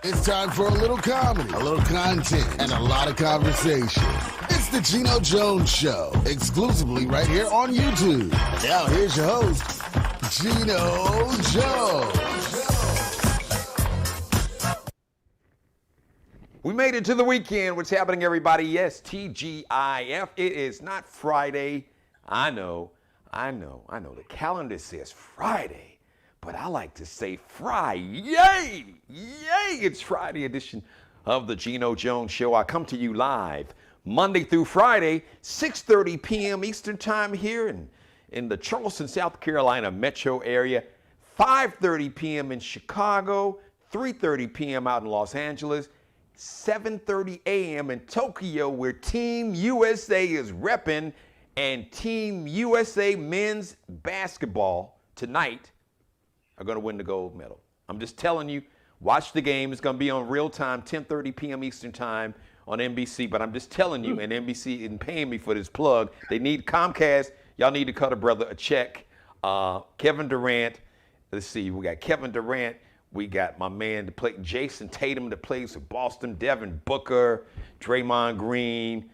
It's time for a little comedy, a little content, and a lot of conversation. It's the Geno Jones Show, exclusively right here on YouTube. Now here's your host, Geno Jones. We made it to the weekend. What's happening, everybody? Yes, TGIF. It is not Friday. I know. The calendar says Friday. But I like to say Friday. Yay! It's Friday edition of the Geno Jones Show. I come to you live Monday through Friday, 6:30 p.m. Eastern Time here in the Charleston, South Carolina metro area, 5:30 p.m. in Chicago, 3:30 p.m. out in Los Angeles, 7:30 a.m. in Tokyo, where Team USA is repping, and Team USA men's basketball tonight are going to win the gold medal. I'm just telling you, watch the game. It's going to be on real time, 10:30 p.m. Eastern time on NBC. But I'm just telling you, and NBC isn't paying me for this plug. They need Comcast. Y'all need to cut a brother a check. Kevin Durant. Let's see. We got Kevin Durant. We got my man to play, Jason Tatum, that plays for Boston, Devin Booker, Draymond Green,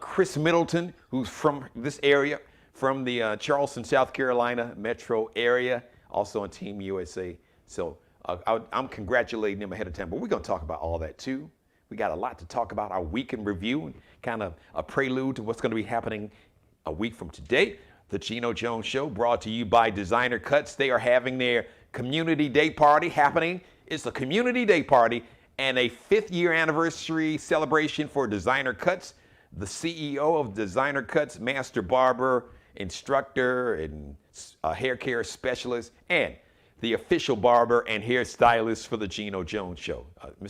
Chris Middleton, who's from this area, from the Charleston, South Carolina metro area, also on Team USA. So I'm congratulating them ahead of time. But we're going to talk about all that too. We got a lot to talk about. Our weekend review and kind of a prelude to what's going to be happening a week from today. The Geno Jones Show, brought to you by Designer Cuts. They are having their Community Day Party happening. It's a Community Day Party and a 5th year anniversary celebration for Designer Cuts. The CEO of Designer Cuts, master barber, instructor, and hair care specialist, and the official barber and hairstylist for the Geno Jones Show, the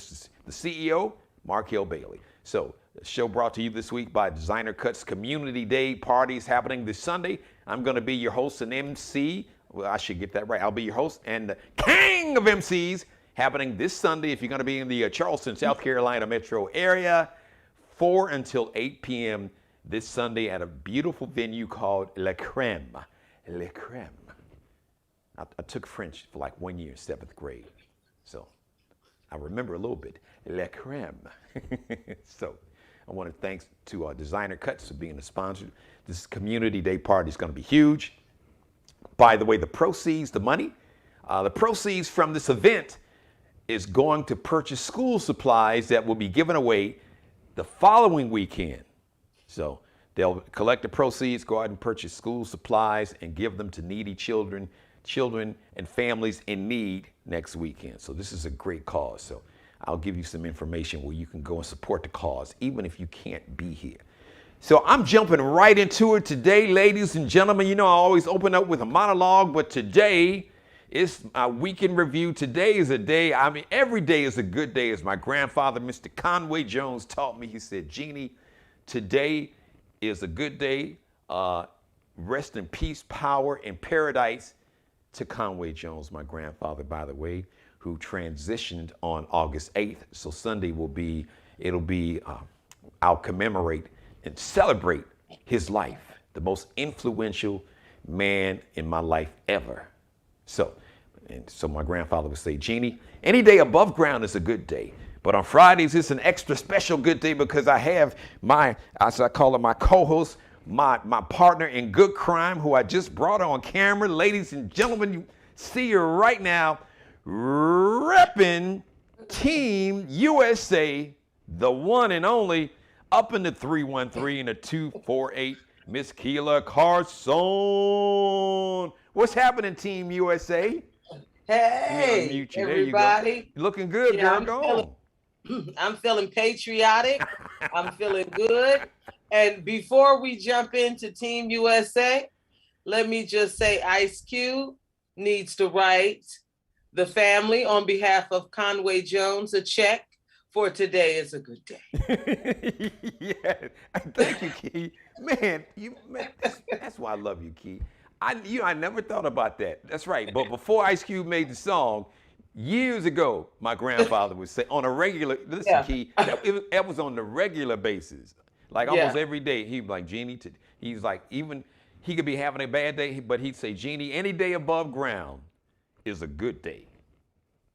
CEO, Markel Bailey. So the show brought to you this week by Designer Cuts. Community Day parties happening this Sunday. I'm going to be your host and MC. Well, I should get that right. I'll be your host and the king of MCs, happening this Sunday if you're going to be in the Charleston, South Carolina metro area, 4 until 8 p.m. this Sunday at a beautiful venue called Le Crème. Le Crème. I took French for like 1 year in 7th grade, so I remember a little bit. Le Crème. So I want to thanks to Designer Cuts for being a sponsor. This Community Day party is going to be huge. By the way, the proceeds from this event is going to purchase school supplies that will be given away the following weekend. So they'll collect the proceeds, go out and purchase school supplies, and give them to needy children and families in need next weekend. So this is a great cause. So I'll give you some information where you can go and support the cause, even if you can't be here. So I'm jumping right into it today, ladies and gentlemen. You know, I always open up with a monologue, but today is my weekend review. Today is a day, I mean, every day is a good day, as my grandfather, Mr. Conway Jones, taught me. He said, Jeannie, today is a good day. Rest in peace, power, and paradise to Conway Jones, my grandfather, by the way, who transitioned on August 8th. So Sunday I'll commemorate and celebrate his life, the most influential man in my life ever. So my grandfather would say, Jeannie, any day above ground is a good day. But on Fridays, it's an extra special good day because I have as I call it, my co-host, my partner in good crime, who I just brought on camera. Ladies and gentlemen, you see her right now, repping Team USA, the one and only, up in the 313 and the 248, Miss Keela Carson. What's happening, Team USA? Hey, everybody. Looking good, girl. Go on. I'm feeling patriotic. I'm feeling good. And before we jump into Team USA, let me just say Ice Cube needs to write the family on behalf of Conway Jones a check for today is a good day. Yeah, thank you, Key. Man, that's why I love you, Key. I never thought about that. That's right. But before Ice Cube made the song, years ago, my grandfather would say on a regular, listen, Key, that was on the regular basis. Like almost every day, he'd be like, Jeannie, he's like, even he could be having a bad day, but he'd say, Jeannie, any day above ground is a good day.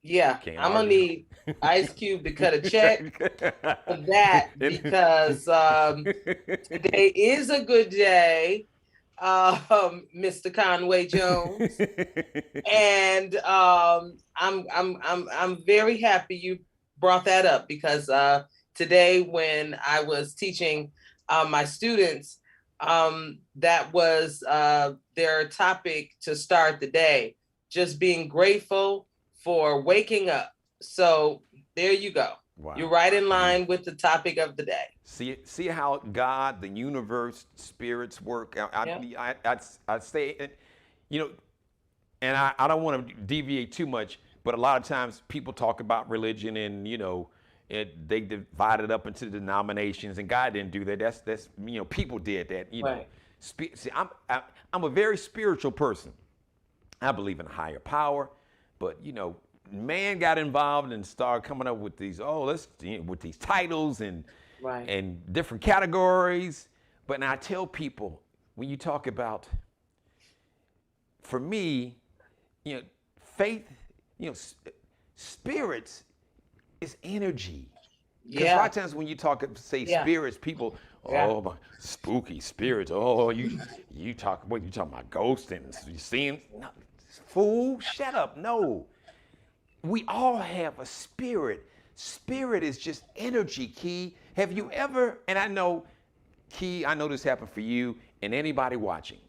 Yeah, Can't I'm gonna argue. need Ice Cube to cut a check for that because today is a good day, Mr. Conway Jones, and I'm very happy you brought that up because today when I was teaching my students, that was their topic to start the day, just being grateful for waking up. So there you go. Wow. You're right in line with the topic of the day. See how God, the universe, spirits work. I say, you know, and I don't want to deviate too much, but a lot of times people talk about religion and they divide it up into denominations, and God didn't do that. That's people did that. Right. See, I'm a very spiritual person. I believe in higher power, but man got involved and started coming up with these with these titles and Right. and different categories. But now I tell people, when you talk about, for me, faith, spirits is energy. Because a lot of times when you say spirits, people, my spooky spirits. Oh, you talking about ghosts and you seeing? No, fool, shut up. No, we all have a spirit. Spirit is just energy, Key. Have you ever? And I know, Key, I know this happened for you and anybody watching.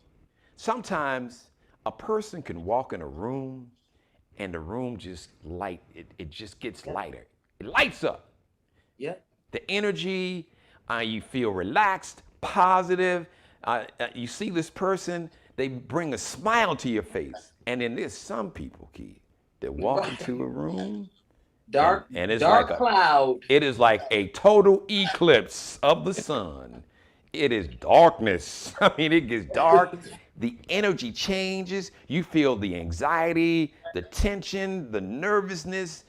Sometimes a person can walk in a room and the room just it just gets lighter. It lights up. Yeah. The energy, you feel relaxed, positive. You see this person, they bring a smile to your face. And then there's some people, Key, that walk into a room, and it's dark like cloud. It is like a total eclipse of the sun. It is darkness. I mean, it gets dark. The energy changes. You feel the anxiety, the tension, the nervousness.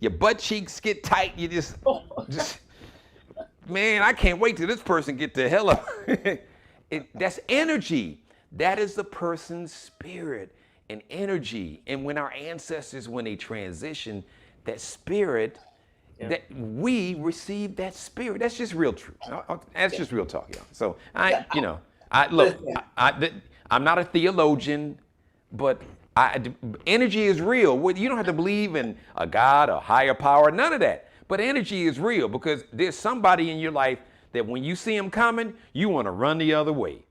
Your butt cheeks get tight. You just, man, I can't wait till this person get the hell up. That's energy. That is the person's spirit and energy. And when our ancestors, when they transition, that spirit, that we receive that spirit. That's just real truth. That's just real talk, y'all. So I'm not a theologian, but energy is real. You don't have to believe in a God, a higher power, none of that. But energy is real because there's somebody in your life that when you see them coming, you want to run the other way.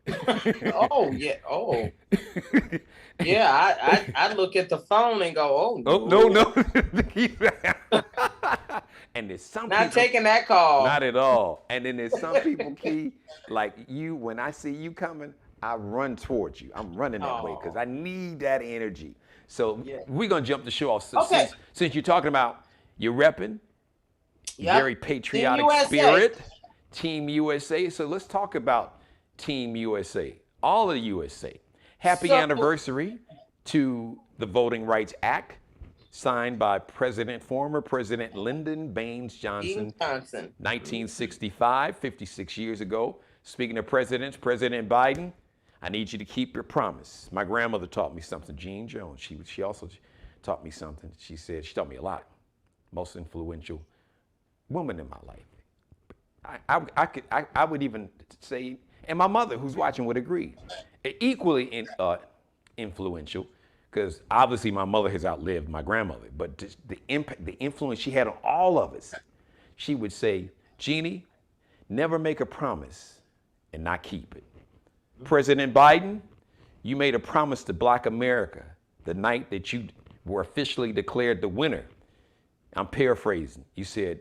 Oh, yeah. Oh. Yeah, I look at the phone and go, no. And there's some not people, taking that call. Not at all. And then there's some people, Key, like you, when I see you coming, I run towards you. I'm running that way because I need that energy. So we're going to jump the show off. Since you're talking about you're repping, very patriotic spirit, Team USA. So let's talk about Team USA, all of the USA. Happy anniversary to the Voting Rights Act, signed by former President Lyndon Baines Johnson, 1965, 56 years ago. Speaking of presidents, President Biden, I need you to keep your promise. My grandmother taught me something, Gene Jones. She also taught me something. She taught me a lot. Most influential woman in my life. I would even say, and my mother, who's watching, would agree, equally influential, because obviously my mother has outlived my grandmother, but the impact, the influence she had on all of us. She would say, Jeannie, never make a promise and not keep it. President Biden, you made a promise to Black America the night that you were officially declared the winner. I'm paraphrasing. You said,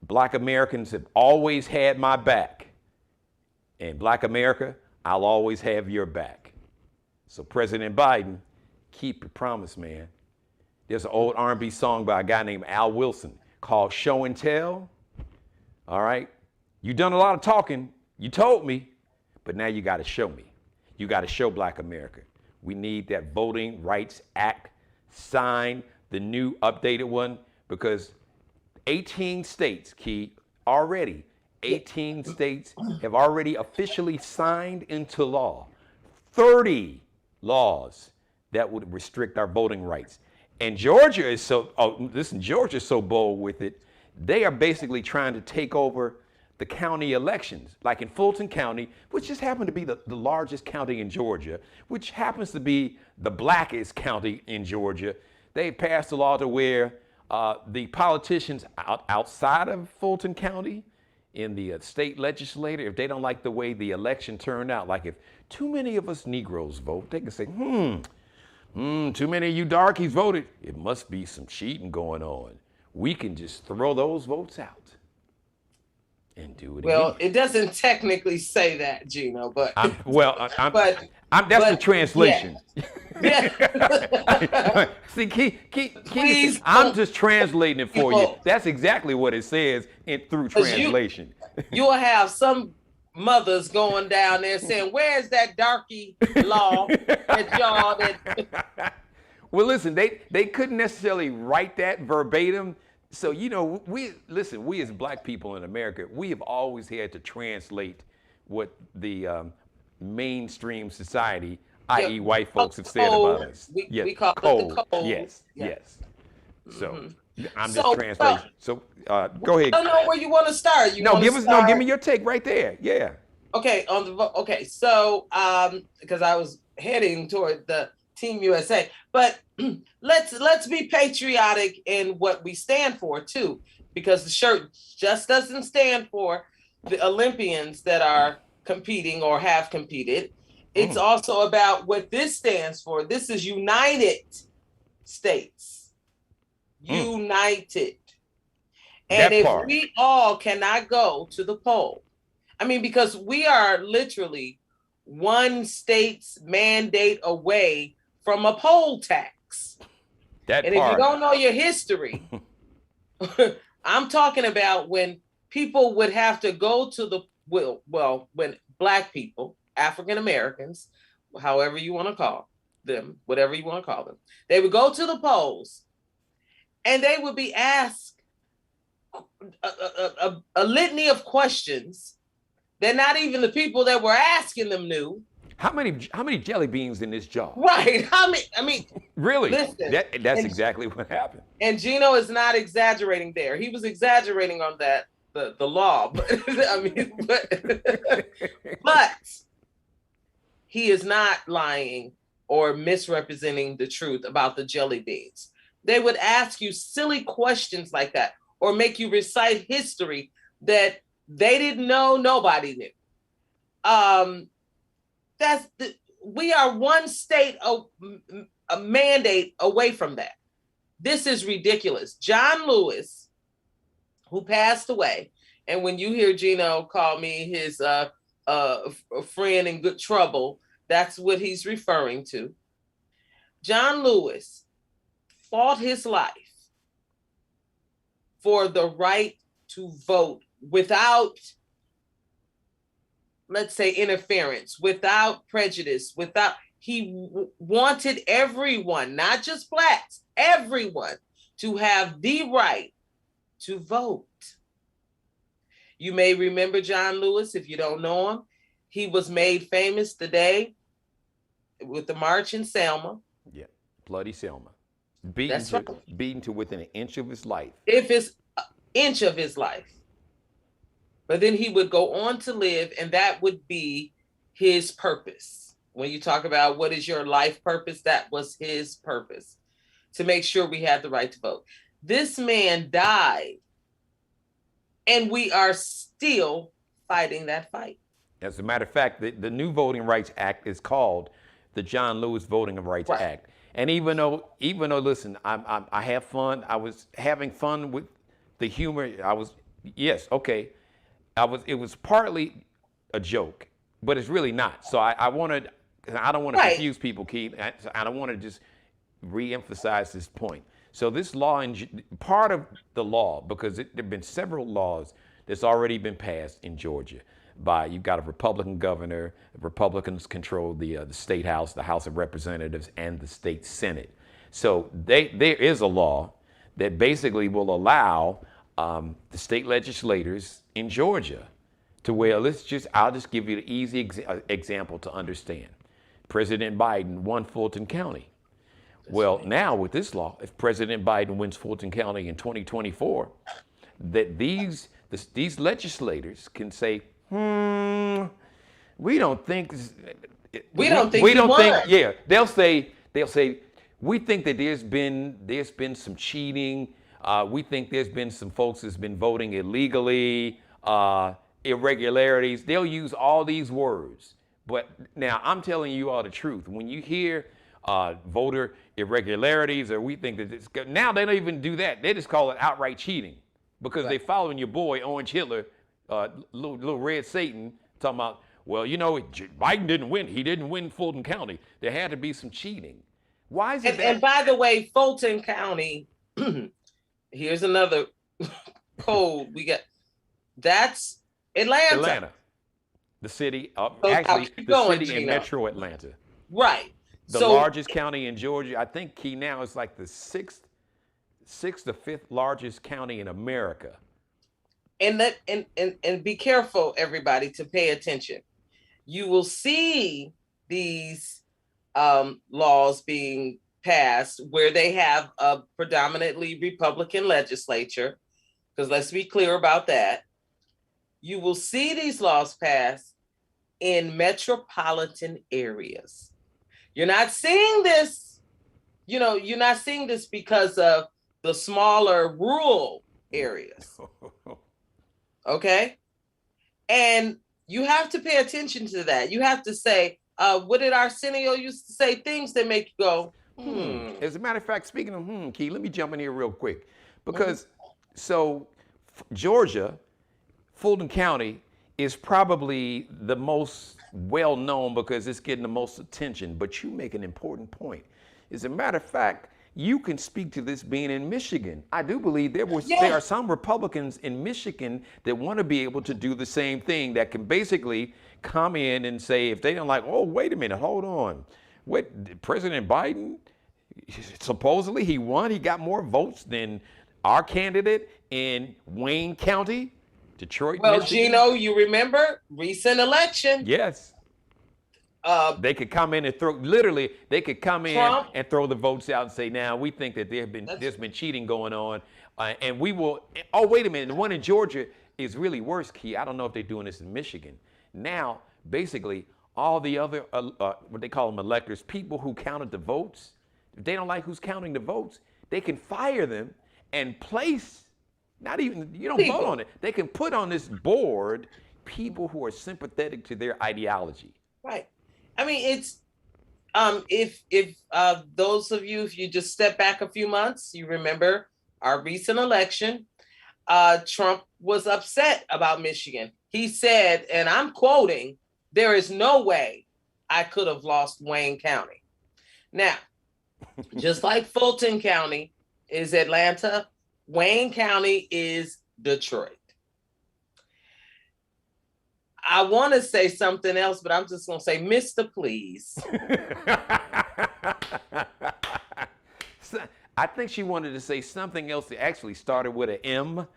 Black Americans have always had my back. And Black America, I'll always have your back. So President Biden, keep your promise, man. There's an old R&B song by a guy named Al Wilson called Show and Tell. All right? You done a lot of talking. You told me, but now you got to show me. You got to show Black America. We need that Voting Rights Act signed, the new updated one, because 18 states, Key, already, 18 states have already officially signed into law. 30 laws that would restrict our voting rights. And Georgia is Georgia's so bold with it. They are basically trying to take over the county elections, like in Fulton County, which just happened to be the largest county in Georgia, which happens to be the blackest county in Georgia. They passed a law to where the politicians outside of Fulton County in the state legislature, if they don't like the way the election turned out, like if too many of us Negroes vote, they can say, too many of you darkies voted. It must be some cheating going on. We can just throw those votes out and do it Well, again. it doesn't technically say that, Geno, but That's the translation. Yeah. See, Please I'm just translating it for you. people- That's exactly what it says through 'Cause translation. You'll have some mothers going down there saying, "Where's that darky law that y'all that?" Well, listen, they couldn't necessarily write that verbatim. So, we as black people in America, we have always had to translate what the mainstream society, i.e. white folks, have said about us. We call it the code. Yes, Yeah. yes. So I'm So, just translating. So go ahead. I don't know where you want to start. Give me your take right there. Yeah. Okay, so because I was heading toward the Team USA, but let's be patriotic in what we stand for too, because the shirt just doesn't stand for the Olympians that are competing or have competed. It's also about what this stands for. This is United States. United. And if we all cannot go to the poll, because we are literally one state's mandate away from a poll tax. If you don't know your history, I'm talking about when people would have to go to the, when black people, African Americans, however you want to call them, whatever you want to call them, they would go to the polls and they would be asked a litany of questions that not even the people that were asking them knew. How many jelly beans in this jar? Right. Really? Listen, that's exactly what happened. And Geno is not exaggerating there. He was exaggerating on that, the law. But he is not lying or misrepresenting the truth about the jelly beans. They would ask you silly questions like that or make you recite history that they didn't know, nobody knew. We are one state, a mandate away from that. This is ridiculous. John Lewis, who passed away, and when you hear Geno call me his friend in good trouble, that's what he's referring to. John Lewis fought his life for the right to vote without, let's say, interference, without prejudice, he wanted everyone, not just blacks, everyone to have the right to vote. You may remember John Lewis if you don't know him. He was made famous today with the march in Selma. Yeah, bloody Selma. Beaten to within an inch of his life. If it's an inch of his life. But then he would go on to live, and that would be his purpose. When you talk about what is your life purpose, that was his purpose, to make sure we had the right to vote. This man died, and we are still fighting that fight. As a matter of fact, the new Voting Rights Act is called the John Lewis Voting Rights Act. And even though, listen, I have fun. I was having fun with the humor. It was partly a joke, but it's really not. So I don't want to confuse people, Keith. I don't want to just re-emphasize this point. So this law, part of the law, because there have been several laws that's already been passed in Georgia. You've got a Republican governor. Republicans control the state house, the House of Representatives, and the state Senate. So there is a law that basically will allow the state legislators in Georgia to where I'll just give you the easy example to understand. President Biden won Fulton County. Well, now with this law, if President Biden wins Fulton County in 2024, that these legislators can say, we don't think we don't think yeah, they'll say we think that there's been some cheating. We think there's been some folks that's been voting illegally, irregularities. They'll use all these words. But now I'm telling you all the truth. When you hear voter irregularities, or we think that it's good, now they don't even do that. They just call it outright cheating, because they following your boy Orange Hitler, little Red Satan, talking about, well, you know, Biden didn't win. He didn't win Fulton County. There had to be some cheating. Why is it and by the way, Fulton County, here's another code we got. That's Atlanta. The city, So actually, the city Geno. in Metro Atlanta. Right. The largest county in Georgia. I think Key now is like the sixth or fifth largest county in America. And be careful, everybody, to pay attention. You will see these laws being passed where they have a predominantly Republican legislature, because let's be clear about that. You will see these laws passed in metropolitan areas. You're not seeing this, you're not seeing this because of the smaller rural areas. Okay? And you have to pay attention to that. You have to say, what did Arsenio used to say? Things that make you go, As a matter of fact, speaking of Key, let me jump in here real quick. Because, Georgia, Fulton County is probably the most well-known because it's getting the most attention, but you make an important point. As a matter of fact, you can speak to this being in Michigan. I do believe there are some Republicans in Michigan that want to be able to do the same thing, that can basically come in and say, if they don't like, oh, wait a minute, hold on. What, President Biden, supposedly he won, he got more votes than our candidate in Wayne County, Detroit, well, Michigan. Geno, you remember recent election? Yes. They could come in and throw Trump, and throw the votes out and say, now we think that there's been cheating going on, and we will. Oh, wait a minute, the one in Georgia is really worse, Key. I don't know if they're doing this in Michigan. Now, basically, all the other what they call them electors, people who counted the votes, if they don't like who's counting the votes, they can fire them and place. Not even, you don't vote on it. They can put on this board people who are sympathetic to their ideology. Right. I mean, it's if those of you, if you just step back a few months, you remember our recent election, Trump was upset about Michigan. He said, and I'm quoting, "There is no way I could have lost Wayne County." Now, just like Fulton County is Atlanta, Wayne County is Detroit. I want to say something else, but I'm just going to say, Mr. Please. I think she wanted to say something else that actually started with an M,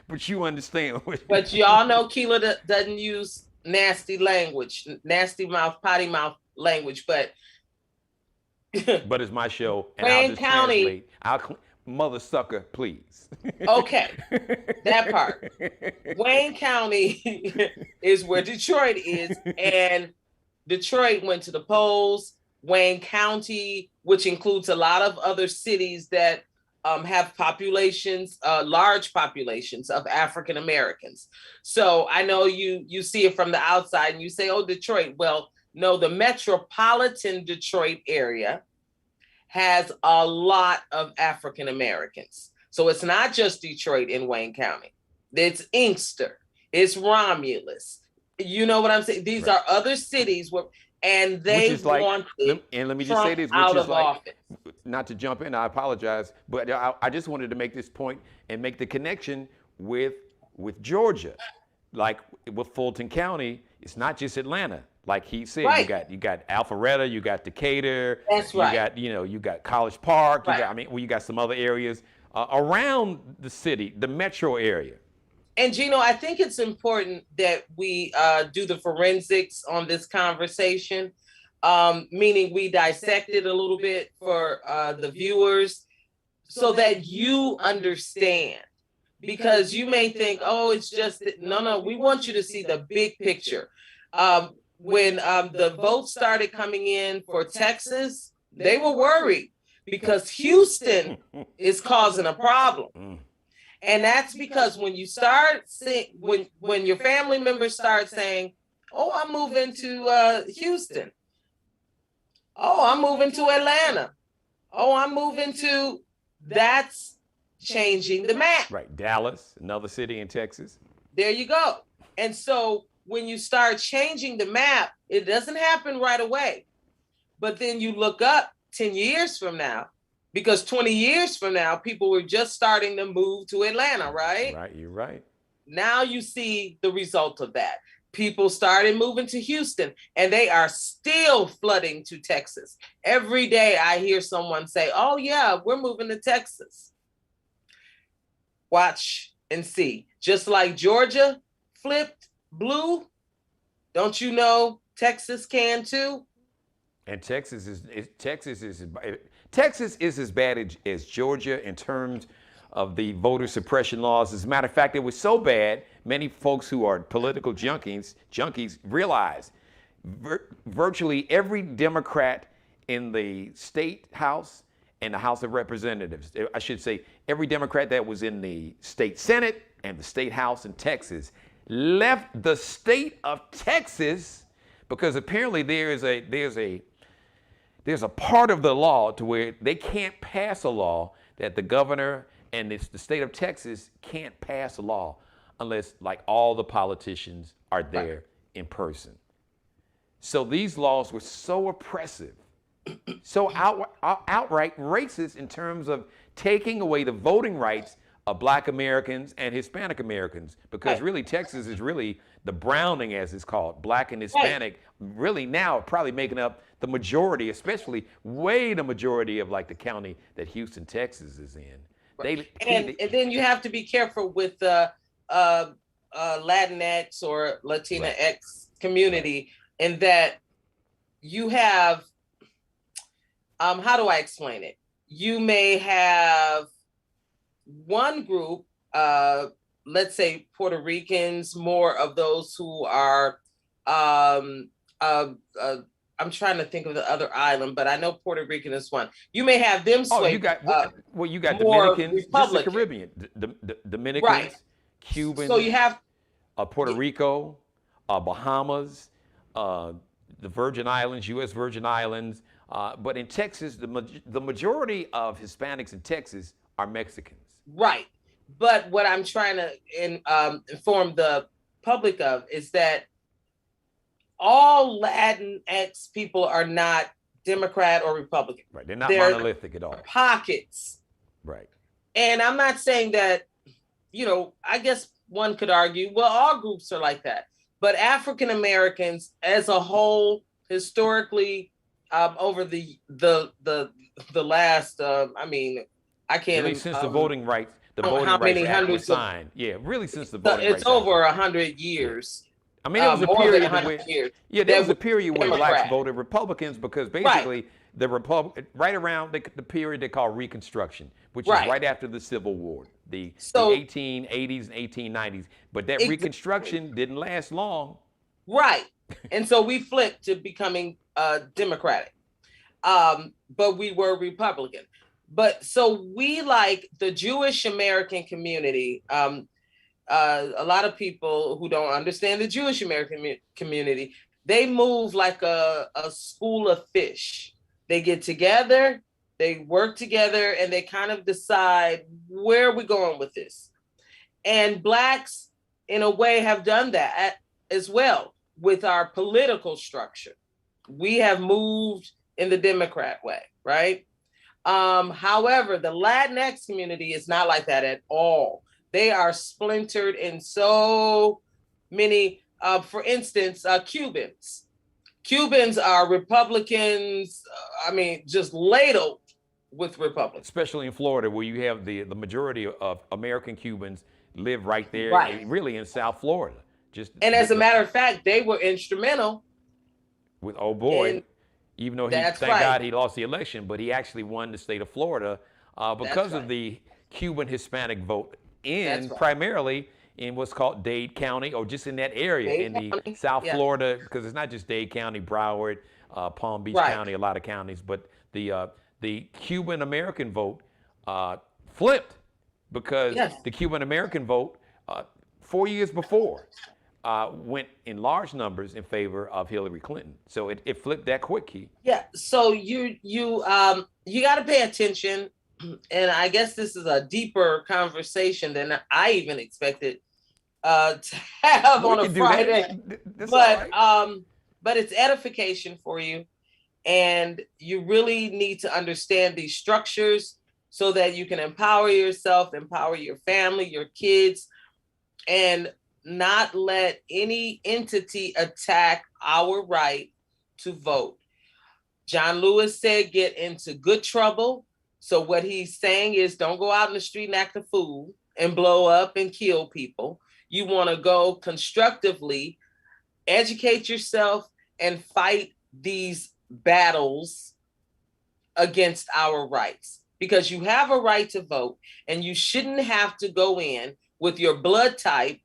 but you understand. But y'all know Keela doesn't use nasty language, nasty mouth, potty mouth language, but it's my show, and Wayne I'll just County, translate. Mother sucker, please. Okay, that part. Wayne County is where Detroit is, and Detroit went to the polls. Wayne County, which includes a lot of other cities that have populations, large populations of African Americans. So I know you see it from the outside and you say, oh, Detroit. Well, no, the metropolitan Detroit area has a lot of African Americans. So it's not just Detroit and Wayne County. It's Inkster, it's Romulus. You know what I'm saying? These are other cities where, and they want and let me just say this, out which is of like, office. Not to jump in, I apologize, but I just wanted to make this point and make the connection with Georgia. Like with Fulton County, it's not just Atlanta. Like he said, you got Alpharetta, you got Decatur, you got College Park, you got some other areas around the city, the metro area. And Geno, I think it's important that we do the forensics on this conversation, meaning we dissect it a little bit for the viewers so that you understand. Because you may think, oh, it's just, no, we want you to see the big picture. When the votes started coming in for Texas, they were worried because Houston is causing a problem. And that's because when you start seeing, when your family members start saying, oh, I'm moving to Houston. Oh, I'm moving to Atlanta. Oh, I'm moving to, that's changing the map. Right. Dallas, another city in Texas. There you go. And so when you start changing the map, it doesn't happen right away. But then you look up 10 years from now, because 20 years from now, people were just starting to move to Atlanta, right? Right, you're right. Now you see the result of that. People started moving to Houston, and they are still flooding to Texas. Every day I hear someone say, oh yeah, we're moving to Texas. Watch and see. Just like Georgia flipped blue, don't you know Texas can too? And Texas is as bad as Georgia in terms of the voter suppression laws. As a matter of fact, it was so bad, many folks who are political junkies realize virtually every Democrat in the state house and the House of Representatives, I should say every Democrat that was in the state Senate and the state house in Texas, left the state of Texas because apparently there's a part of the law to where they can't pass a law that the governor and the state of Texas can't pass a law unless like all the politicians are there in person. So these laws were so oppressive, so outright racist in terms of taking away the voting rights of Black Americans and Hispanic Americans, because really Texas is really the browning, as it's called, Black and Hispanic, really now probably making up the majority, especially way the majority of like the county that Houston, Texas is in. And then you have to be careful with the Latinx or Latina-X community in that you have, how do I explain it? You may have one group, let's say Puerto Ricans, more of those who are, I'm trying to think of the other island, but I know Puerto Rican is one. You may have them sway. Oh, you got Dominicans, just the Caribbean, Dominicans, right. Cubans. So you have Puerto Rico, Bahamas, the Virgin Islands, U.S. Virgin Islands. But in Texas, the majority of Hispanics in Texas are Mexicans. Right. But what I'm trying to inform the public of is that all Latinx people are not Democrat or Republican. Right. They're not monolithic at all. Pockets. Right. And I'm not saying that, I guess one could argue, well, all groups are like that. But African Americans as a whole, historically, over the last, I can't really since the voting rights, voting rights act was signed. Yeah, really since the voting rights. It's over 100 years. I mean, there was a period where there was a period where blacks voted Republicans because basically the right around the period they call Reconstruction, which is right after the Civil War, the 1880s and 1890s. But that Reconstruction didn't last long. Right. And so we flipped to becoming Democratic, but we were Republican. But so we, like the Jewish American community, a lot of people who don't understand the Jewish American community, they move like a school of fish. They get together, they work together, and they kind of decide where are we going with this. And Blacks, in a way, have done that as well with our political structure. We have moved in the Democrat way, right? However, the Latinx community is not like that at all. They are splintered in so many, for instance, Cubans. Cubans are Republicans, just ladled with Republicans. Especially in Florida, where you have the majority of American Cubans live right there, Right. really in South Florida. And as a matter of fact, they were instrumental with old boy, in, even though that's thank right. God he lost the election, but he actually won the state of Florida because of right. the Cuban Hispanic vote That's right. primarily in what's called Dade County, or just in that area Dade in the County, South yeah. Florida, because it's not just Dade County, Broward, Palm Beach Right. County, a lot of counties, but the Cuban American vote flipped because Yes. the Cuban American vote 4 years before went in large numbers in favor of Hillary Clinton. So it flipped that quick, Key. Yeah. So you got to pay attention, and I guess this is a deeper conversation than I even expected to have on a Friday. But it's edification for you, and you really need to understand these structures so that you can empower yourself, empower your family, your kids, and not let any entity attack our right to vote. John Lewis said, get into good trouble. So what he's saying is, don't go out in the street and act a fool and blow up and kill people. You want to go constructively, educate yourself, and fight these battles against our rights, because you have a right to vote, and you shouldn't have to go in with your blood type,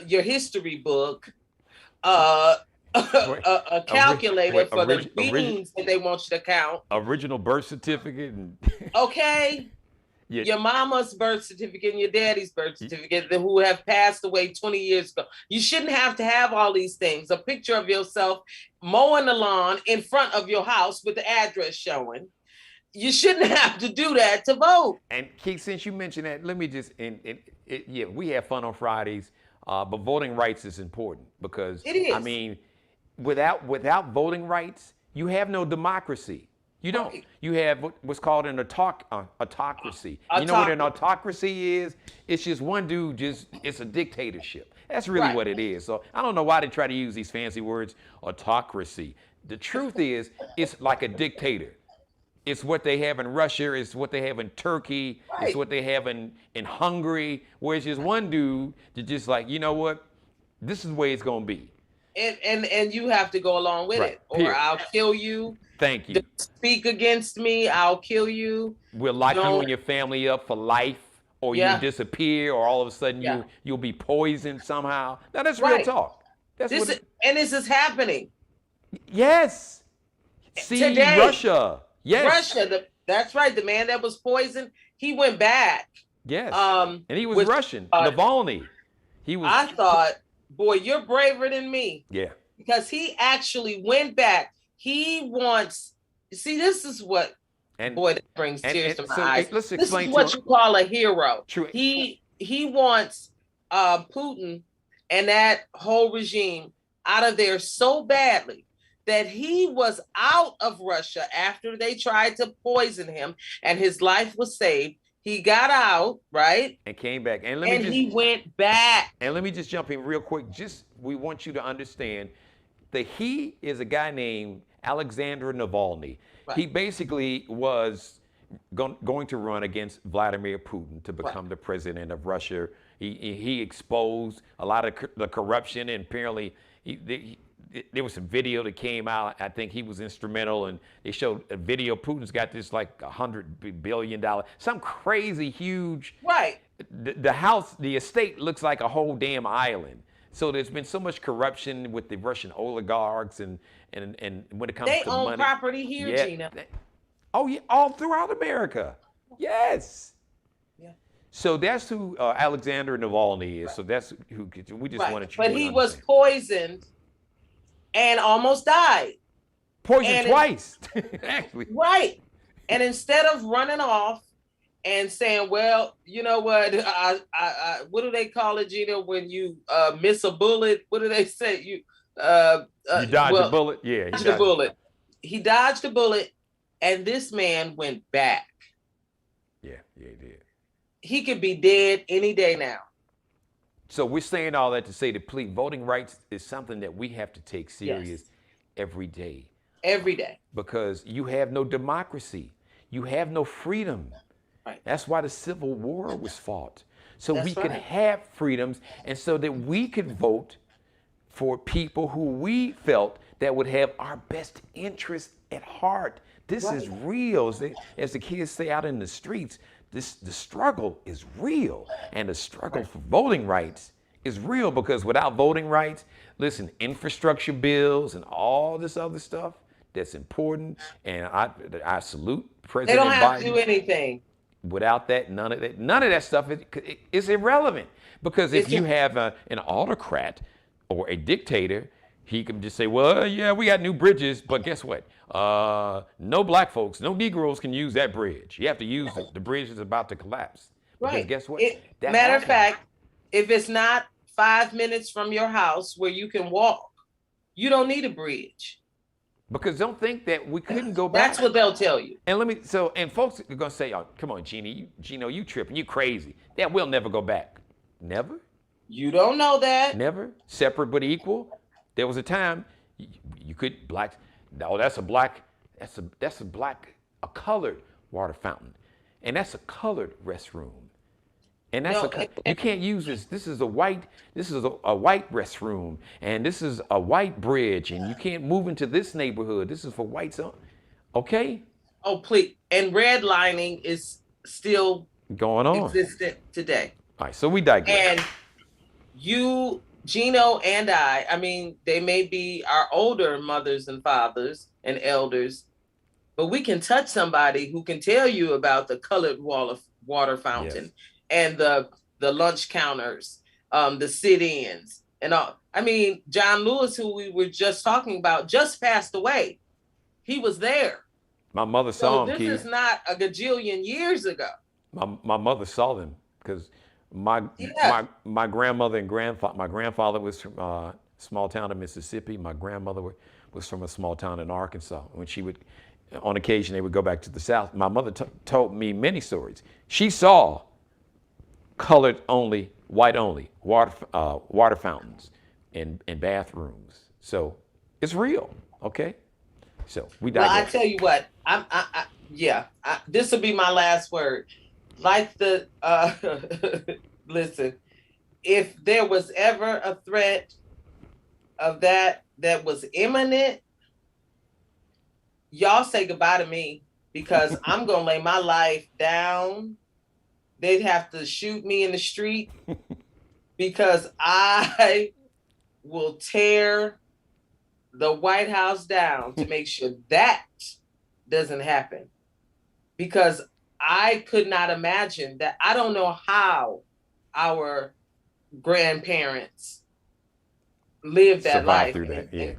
your history book, a calculator for the beans that they want you to count. Original birth certificate. Okay. Yeah. Your mama's birth certificate and your daddy's birth certificate who have passed away 20 years ago. You shouldn't have to have all these things. A picture of yourself mowing the lawn in front of your house with the address showing. You shouldn't have to do that to vote. And Keith, since you mentioned that, let me just, we have fun on Fridays, but voting rights is important because, it is. I mean, without voting rights, you have no democracy. You don't. Right. You have what's called an autocracy. You know what an autocracy is? It's just one dude, it's a dictatorship. That's really what it is. So I don't know why they try to use these fancy words, autocracy. The truth is, it's like a dictator. It's what they have in Russia. It's what they have in Turkey. Right. It's what they have in Hungary, where it's just one dude that just like, you know what? This is the way it's going to be. And you have to go along with it, or I'll kill you. Thank you. Don't speak against me, I'll kill you. We'll lock you and your family up for life, or you'll disappear, or all of a sudden you'll be poisoned somehow. Now that's real talk. This is happening. Yes. See, today, Russia. Yes. Russia. That's right. The man that was poisoned, he went back. Yes. And he was Russian. Navalny. He was. I thought, boy, you're braver than me. Yeah. Because he actually went back. He wants. See, this is what. Boy, that brings tears to my eyes. Let's this explain is what you call a hero. True. He wants Putin and that whole regime out of there so badly that he was out of Russia after they tried to poison him, and his life was saved. He got out, right? And came back. And he went back. And let me just jump in real quick. We want you to understand that he is a guy named Alexander Navalny. Right. He basically was going to run against Vladimir Putin to become the president of Russia. He exposed a lot of the corruption, and apparently there was some video that came out. I think he was instrumental, and they showed a video. Putin's got this like $100 billion, some crazy huge. Right. The estate looks like a whole damn island. So there's been so much corruption with the Russian oligarchs, and when it comes to money. They own property here, Geno. All throughout America. Yes. Yeah. So that's who Alexander Navalny is. So that's who we just wanted you to But he was poisoned and almost died. Poisoned twice, actually. Right. And instead of running off and saying, well, you know what, what do they call it, Geno, when you miss a bullet? What do they say? You dodge a bullet? Yeah. He dodged a bullet. He dodged a bullet, and this man went back. Yeah, he did. He could be dead any day now. So we're saying all that to say that voting rights is something that we have to take serious every day. Every day. Because you have no democracy. You have no freedom. Right. That's why the Civil War was fought. so we That's could right. have freedoms, and so that we could vote for people who we felt that would have our best interest at heart. This is Right. real. As the kids say out in the streets, the struggle is real. And the struggle Right. for voting rights is real, because without voting rights, listen, infrastructure bills and all this other stuff that's important. And I salute They President don't have to do Biden. anything. Without that, none of that stuff is irrelevant. Because if It's you a, have an autocrat or a dictator, he can just say, well, yeah, we got new bridges, but guess what? No black folks, no Negroes can use that bridge. You have to use the bridge that's about to collapse. Because right. guess what? That Matter of happened. fact, if it's not 5 minutes from your house where you can walk, you don't need a bridge. Because don't think that we couldn't go back. That's what they'll tell you. And and folks are gonna say, oh, come on, Geno, you tripping, you crazy. That we'll never go back. Never? You don't know that. Never? Separate but equal? There was a time you could that's a colored water fountain. And that's a colored restroom. And that's No, you can't use this. This is a white restroom, and this is a white bridge, and you can't move into this neighborhood. This is for whites. Okay? Oh, please. And redlining is still Going on. existent today. All right, so we digress. And you, Geno and I mean, they may be our older mothers and fathers and elders, but we can touch somebody who can tell you about the colored water fountain. Yes. And the lunch counters, the sit-ins, and all. I mean, John Lewis, who we were just talking about, just passed away. He was there. My mother saw him, this Keith. is not a gajillion years ago. My mother saw them because my grandmother and my grandfather was from a small town in Mississippi. My grandmother was from a small town in Arkansas. When she would, on occasion, they would go back to the South. My mother told me many stories. She saw colored only, white only, water fountains and bathrooms. So it's real, okay? So we digress. Well, I tell you what, this will be my last word. Like listen, if there was ever a threat of that was imminent, y'all say goodbye to me, because I'm gonna lay my life down. They'd have to shoot me in the street, because I will tear the White House down to make sure that doesn't happen. Because I could not imagine that. I don't know how our grandparents lived that life. Through that, yeah.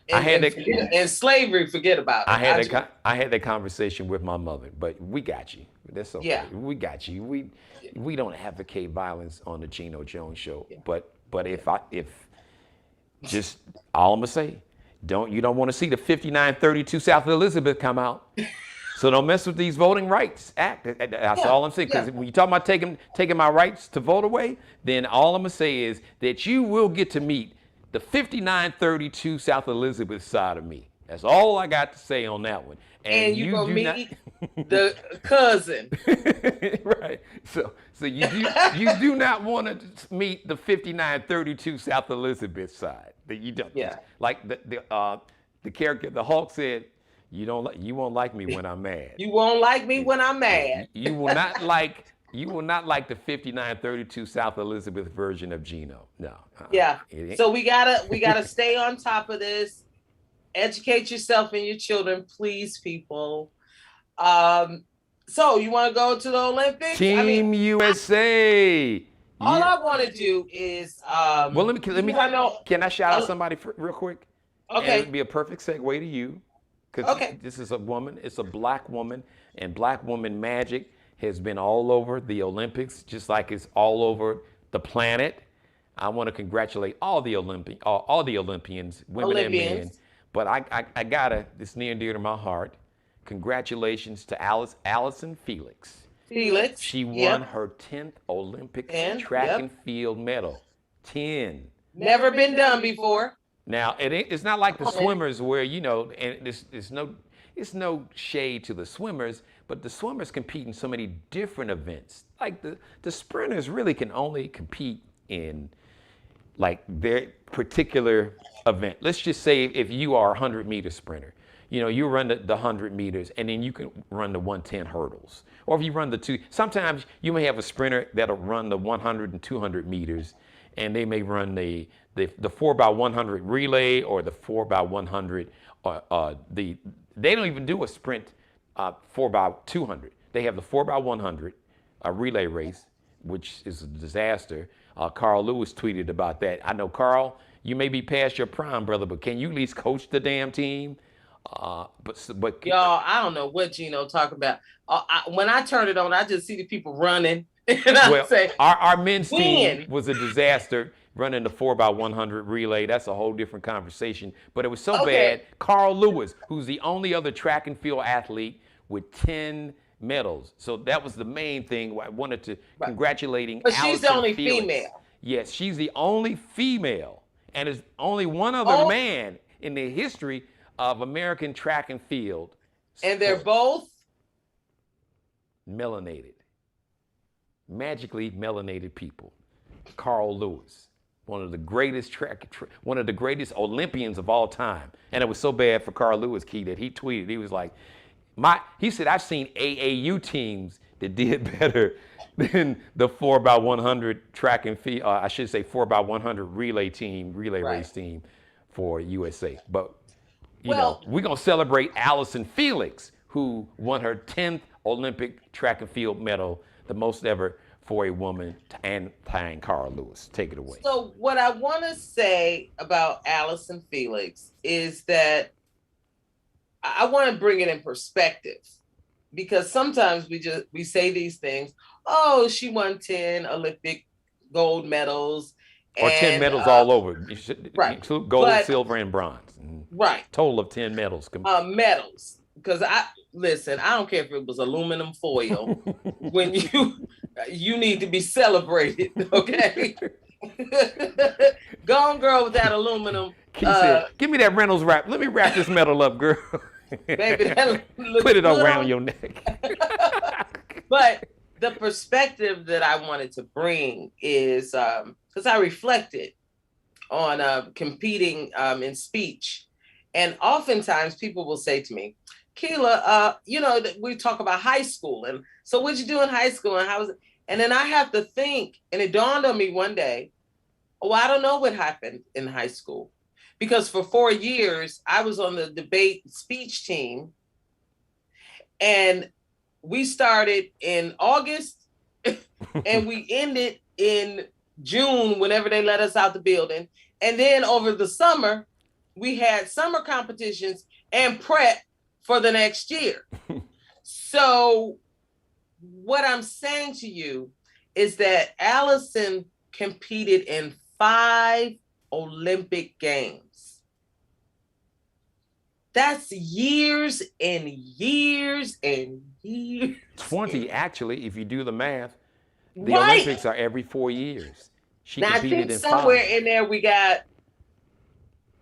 And slavery, forget about it. I had that conversation with my mother, but we got you. That's okay. Yeah. We got you. We don't advocate violence on the Geno Jones Show. Yeah. But if just all I'm gonna say, you don't want to see the 5932 South Elizabeth come out. So don't mess with these Voting Rights Act. That's all I'm saying. Because when you talk about taking my rights to vote away, then all I'm gonna say is that you will get to meet the 5932 South Elizabeth side of me. That's all I got to say on that one. And you gonna meet the cousin. Right. So you do not want to meet the 5932 South Elizabeth side. That you don't. Yeah. Like the character, the Hulk said, you won't like me when I'm mad. You won't like me when I'm mad. You will not like the 5932 South Elizabeth version of Geno. No. Yeah. So we gotta stay on top of this. Educate yourself and your children, please, people. So you want to go to the Olympics? Team USA. All I want to do is well, let me. Can I shout out somebody real quick? Okay. And it'd be a perfect segue to you, because this is a woman. It's a black woman, and black woman magic has been all over the Olympics, just like it's all over the planet. I want to congratulate all the Olympians, women and men. But I gotta, it's near and dear to my heart. Congratulations to Allison Felix. She won her 10th Olympic track and field medal. 10. Never been done before. Now it's not like the swimmers where, and it's no shade to the swimmers, but the swimmers compete in so many different events like the sprinters really can only compete in like their particular event. Let's just say if you are a 100-meter sprinter, you run the 100 meters and then you can run the 110 hurdles. Or if you run the two, sometimes you may have a sprinter that'll run the 100 and 200 meters, and they may run the 4x100 relay or the 4x100. They don't even do a sprint 4x200. They have the 4x100 relay race, which is a disaster. Carl Lewis tweeted about that. I know, Carl, you may be past your prime, brother, but can you at least coach the damn team? But y'all, I don't know what Geno talking about. When I turn it on, I just see the people running. And I say, our men's team was a disaster running the 4x100 relay. That's a whole different conversation. But it was so bad. Carl Lewis, who's the only other track and field athlete with 10 medals. So that was the main thing. I wanted to congratulating. But she's the only Felix. female. Yes, she's the only female, and there's only one other man in the history of American track and field. And they're both melanated, magically melanated people. Carl Lewis, one of the greatest one of the greatest Olympians of all time. And it was so bad for Carl Lewis, Key, that he tweeted, he was like, he said, I've seen AAU teams that did better than the 4x100 track and field, I should say 4x100 relay race team for USA. But we're going to celebrate Allison Felix, who won her 10th Olympic track and field medal, the most ever for a woman, and tying Carl Lewis. Take it away. So what I want to say about Allison Felix is that I want to bring it in perspective, because sometimes we say these things. Oh, she won 10 Olympic gold medals. Or 10 medals all over. You should include gold, silver, and bronze. Right. Total of 10 medals. Medals. Because I don't care if it was aluminum foil. When you need to be celebrated, okay? Go on, girl, with that aluminum. Said, give me that Reynolds wrap. Let me wrap this medal up, girl. Baby, put it around your neck. But the perspective that I wanted to bring is because I reflected on competing in speech. And oftentimes people will say to me, Keila, we talk about high school. And so what'd you do in high school? And how was it? And then I have to think, and it dawned on me one day, I don't know what happened in high school. Because for 4 years, I was on the debate speech team. And we started in August and we ended in June, whenever they let us out the building. And then over the summer, we had summer competitions and prep for the next year. So what I'm saying to you is that Allison competed in 5 Olympic Games. That's years and years and years. 20, actually, if you do the math. The Olympics are every 4 years. She competed in 5. Somewhere in there we got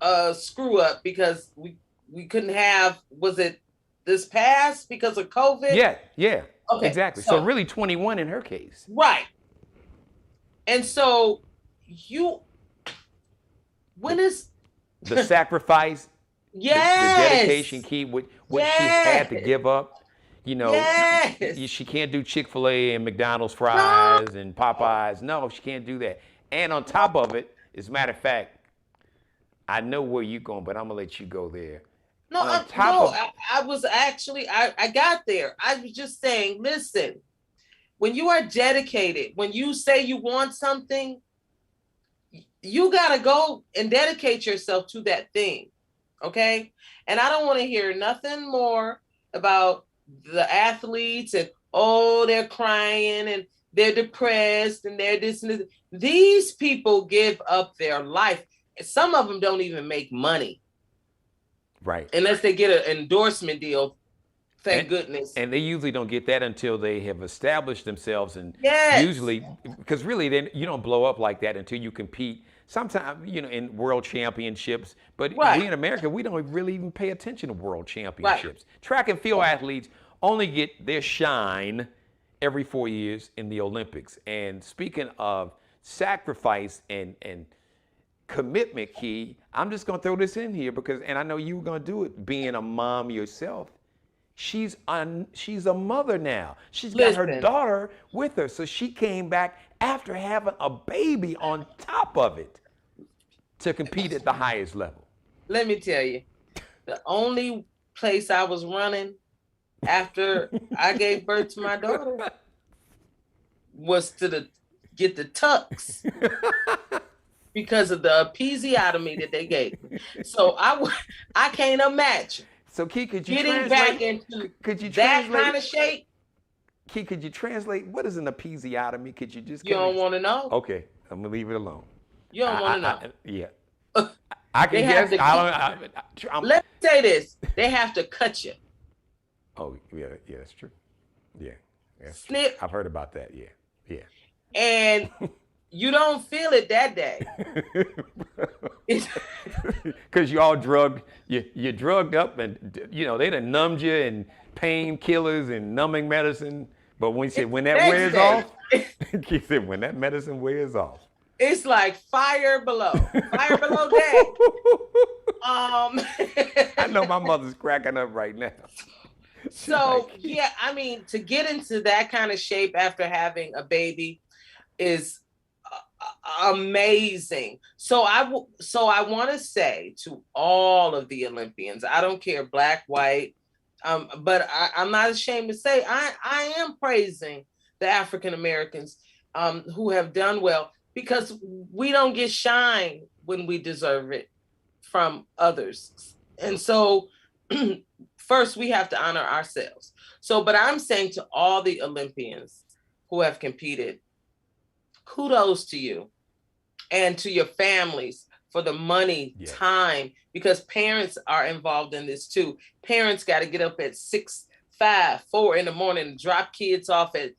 a screw up because we couldn't have, was it this past because of COVID? Yeah. Okay, exactly. So really 21 in her case. Right. And so when is the sacrifice, the dedication, Key, what she had to give up. She can't do Chick-fil-A and McDonald's fries and Popeyes. No, she can't do that. And on top of it, as a matter of fact, I know where you're going, but I'm going to let you go there. I was actually, I got there. I was just saying, listen, when you are dedicated, when you say you want something, you got to go and dedicate yourself to that thing. Okay. And I don't want to hear nothing more about the athletes and, they're crying and they're depressed and they're this and this. These people give up their life. Some of them don't even make money. Right. Unless they get an endorsement deal. Thank goodness. And they usually don't get that until they have established themselves. And usually, because really you don't blow up like that until you compete. Sometimes, in world championships. But we in America, we don't really even pay attention to world championships. Track and field athletes only get their shine every 4 years in the Olympics. And speaking of sacrifice and commitment, Key, I'm just gonna throw this in here because, and I know you were gonna do it, being a mom yourself. She's a mother now. She's got her Listen. daughter with her, so she came back after having a baby on top of it to compete at the highest level. Let me tell you, the only place I was running after I gave birth to my daughter was to get the tux because of the episiotomy that they gave me. So I can't imagine. So Key, could you getting translate? back into Could you that translate? kind of shape? Key, could you translate what is an episiotomy? Could you just? You don't want to know? Okay, I'm gonna leave it alone. You don't want to know? Yeah. I can guess. Let's say this: they have to cut you. Oh yeah, that's true. Yeah. Snip. I've heard about that. Yeah. And you don't feel it that day. Because you all drugged. You're drugged up, and they done numbed you and painkillers and numbing medicine. But when that wears off, he said when that medicine wears off. It's like fire below deck. I know my mother's cracking up right now. So yeah, I mean, to get into that kind of shape after having a baby is amazing. So I want to say to all of the Olympians, I don't care black, white, but I'm not ashamed to say I am praising the African Americans who have done well, because we don't get shine when we deserve it from others. And so first we have to honor ourselves. So, but I'm saying to all the Olympians who have competed, kudos to you and to your families for the money, time, because parents are involved in this too. Parents got to get up at 6, 5, 4 in the morning and drop kids off at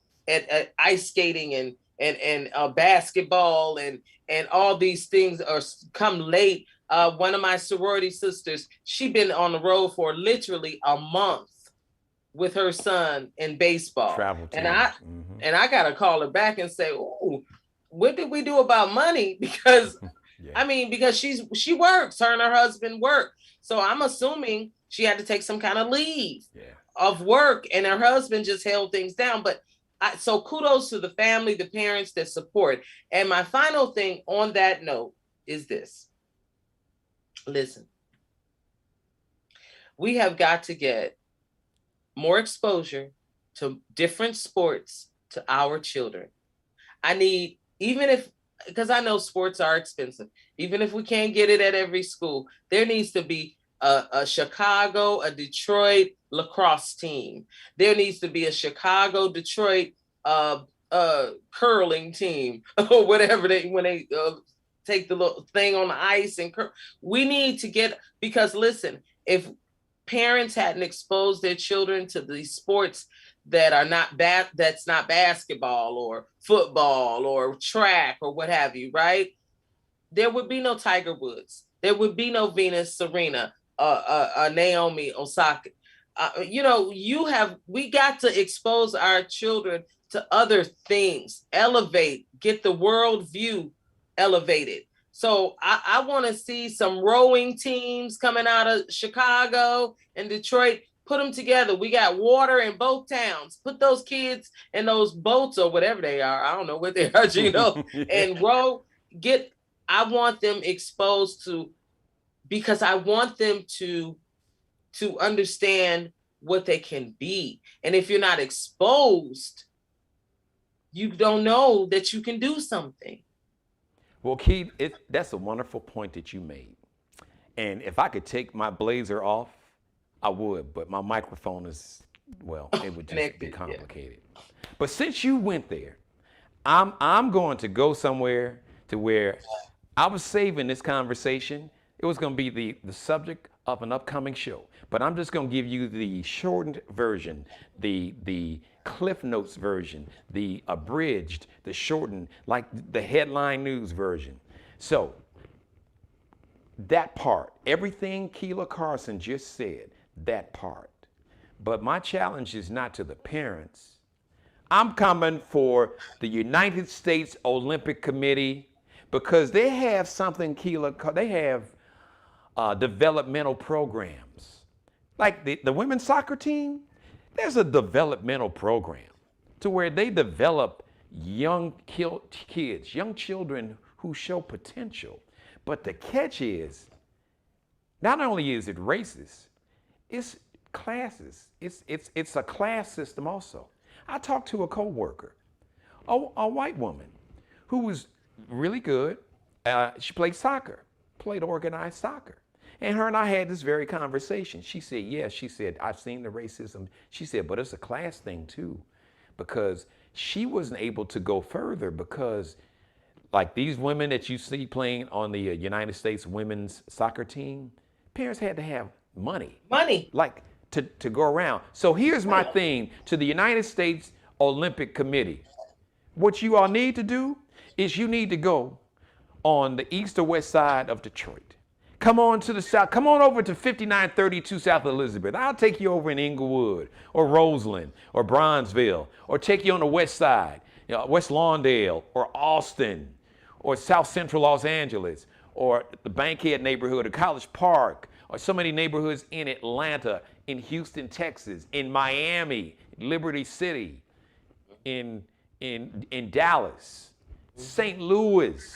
ice skating and basketball and all these things, or come late. One of my sorority sisters, she been on the road for literally a month with her son in baseball. Travel team. And I gotta call her back and say, "Oh, what did we do about money?" Because I mean, because she works, her and her husband work. So I'm assuming she had to take some kind of leave of work, and her husband just held things down. But so kudos to the family, the parents that support. And my final thing on that note is this. Listen, we have got to get more exposure to different sports to our children. Because I know sports are expensive, even if we can't get it at every school, there needs to be a Chicago, a Detroit lacrosse team. There needs to be a Chicago, Detroit curling team, or whatever when they take the little thing on the ice and we need to get, because listen, if parents hadn't exposed their children to these sports that are not that's not basketball or football or track or what have you, right? There would be no Tiger Woods. There would be no Venus, Serena, Naomi, Osaka. We got to expose our children to other things, elevate, get the world view elevated. So I want to see some rowing teams coming out of Chicago and Detroit. Put them together. We got water in both towns. Put those kids in those boats or whatever they are. I don't know what they are, Geno. And row. I want them exposed to, because I want them to understand what they can be. And if you're not exposed, you don't know that you can do something. Well, Keith, that's a wonderful point that you made. And if I could take my blazer off, I would, but my microphone is, it would just be complicated. Yeah. But since you went there, I'm going to go somewhere to where I was saving this conversation. It was going to be the subject of an upcoming show, but I'm just going to give you the shortened version, the Cliff Notes version, the abridged, the shortened, like the headline news version. So that part, everything Keela Carson just said, that part. But my challenge is not to the parents. I'm coming for the United States Olympic Committee because they have something, Keela, they have developmental programs. Like the women's soccer team, there's a developmental program to where they develop young kids, young children who show potential. But the catch is, not only is it racist, it's classes. It's a class system also. I talked to a coworker, a white woman, who was really good. She played soccer, played organized soccer. And her and I had this very conversation. She said, yes, she said, I've seen the racism. She said, but it's a class thing too, because she wasn't able to go further because like these women that you see playing on the United States women's soccer team, parents had to have money. Money. Like to go around. So here's my thing to the United States Olympic Committee. What you all need to do is you need to go on the east or west side of Detroit. Come on to the south. Come on over to 5932 South Elizabeth. I'll take you over in Inglewood or Roseland or Bronzeville, or take you on the west side, West Lawndale or Austin or South Central Los Angeles or the Bankhead neighborhood or College Park or so many neighborhoods in Atlanta, in Houston, Texas, in Miami, Liberty City, in Dallas, St. Louis,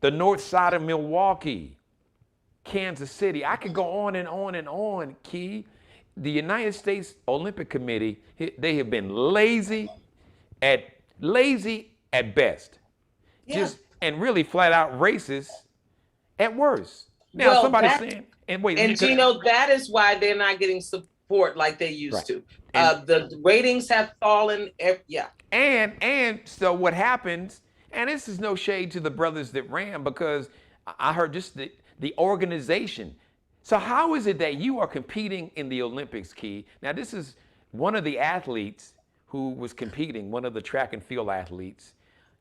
the north side of Milwaukee, Kansas City. I could go on and on and on, Key. The United States Olympic Committee, they have been lazy at best. Yeah. And really flat out racist at worst. Now Well, somebody's saying, and Geno, that is why they're not getting support like they used to. The ratings have fallen. Yeah. And so what happens, and this is no shade to the brothers that ran, because I heard just the organization. So how is it that you are competing in the Olympics, Key? Now this is one of the athletes who was competing, one of the track and field athletes,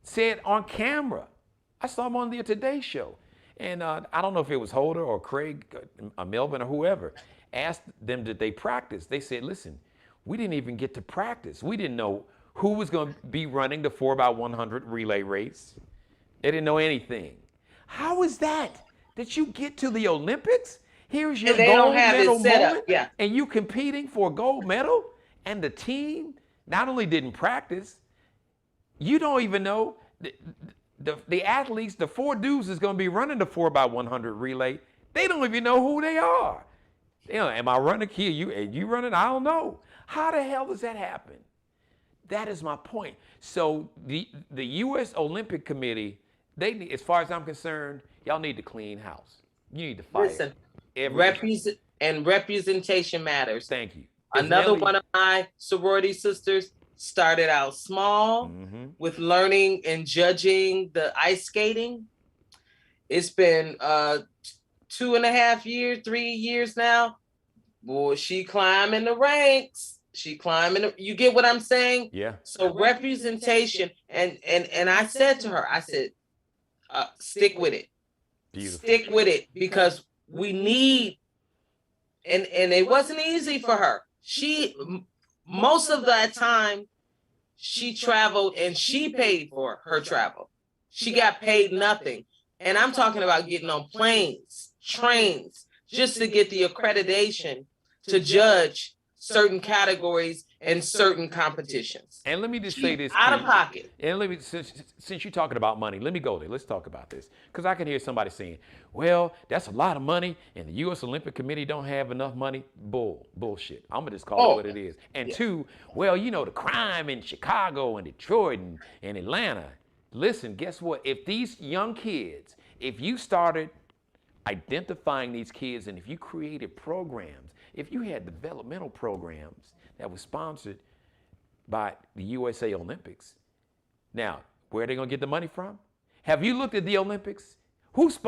said on camera, I saw him on the Today Show, and I don't know if it was Holder or Craig, Melvin or whoever, asked them, did they practice? They said, listen, we didn't even get to practice. We didn't know who was going to be running the 4x100 relay race. They didn't know anything. How is that you get to the Olympics? Here's your gold medal moment, and you competing for a gold medal, and the team not only didn't practice, you don't even know the athletes, the four dudes is going to be running the 4x100 relay. They don't even know who they are. Am I running here? You running? I don't know. How the hell does that happen? That is my point. So the U.S. Olympic Committee, they need, as far as I'm concerned, y'all need to clean house. You need to fire. Listen, representation matters. Thank you. Another one of my sorority sisters started out small with learning and judging the ice skating. It's been 2.5 years, 3 years now. Boy, she climbing the ranks. You get what I'm saying? Yeah. So representation, and I said to her, I said, stick with it. Beautiful. Stick with it, because we need, and it wasn't easy for her. Most of that time, she traveled and she paid for her travel. She got paid nothing. And I'm talking about getting on planes, trains, just to get the accreditation to judge certain categories and certain competitions. And let me just say this. Out of pocket. And let me, since you're talking about money, let me go there. Let's talk about this. Because I can hear somebody saying, well, that's a lot of money, and the U.S. Olympic Committee don't have enough money. Bullshit. I'm going to just call it what it is. And two, well, the crime in Chicago and Detroit and Atlanta. Listen, guess what? If these young kids, if you started identifying these kids, and if you created programs, if you had developmental programs that was sponsored by the USA Olympics, now, where are they going to get the money from? Have you looked at the Olympics? Who is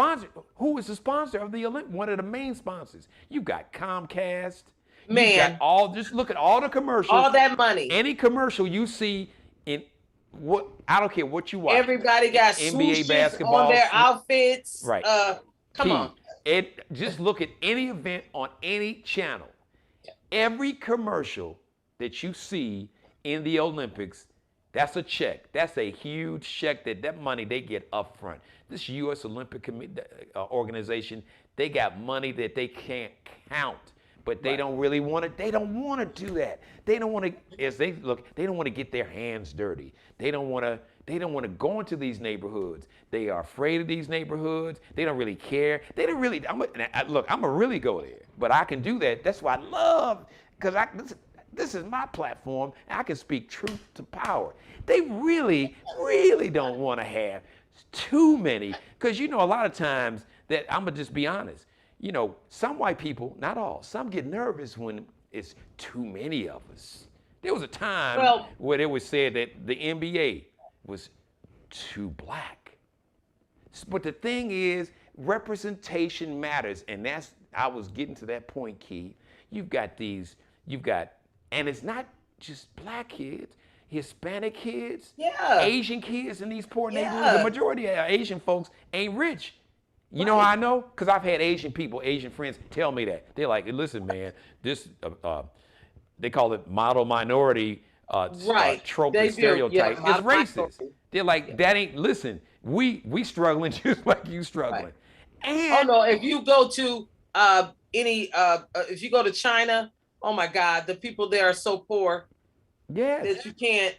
the sponsor of the Olympics? One of the main sponsors. You got Comcast. Man. Just look at all the commercials. All that money. Any commercial you see in I don't care what you watch. Everybody got NBA basketball on their outfits. Right. Come on. Just look at any event on any channel. Every commercial that you see in the Olympics, that's a check. That's a huge check. That money they get up front. This U.S. Olympic organization, they got money that they can't count. But they don't really want to. They don't want to do that. They don't want to. As they look, they don't want to get their hands dirty. They don't want to. They don't want to go into these neighborhoods. They are afraid of these neighborhoods. They don't really care. They don't really. Look, I'm gonna really go there, but I can do that. That's why I love, because this is my platform. And I can speak truth to power. They really, really don't want to have too many, because a lot of times that I'm gonna just be honest. Some white people, not all, some get nervous when it's too many of us. There was a time where it was said that the NBA was too black. But the thing is, representation matters. And I was getting to that point, Key. And it's not just black kids, Hispanic kids, Asian kids in these poor neighborhoods. The majority of Asian folks ain't rich. You know how I know? Because I've had Asian friends tell me that. They're like, listen, man, this, they call it model minority trope and stereotype. It's racist. They're like, that ain't, listen, we struggling just like you struggling. And, oh, no, if you go to if you go to China, oh my God, the people there are so poor that you can't.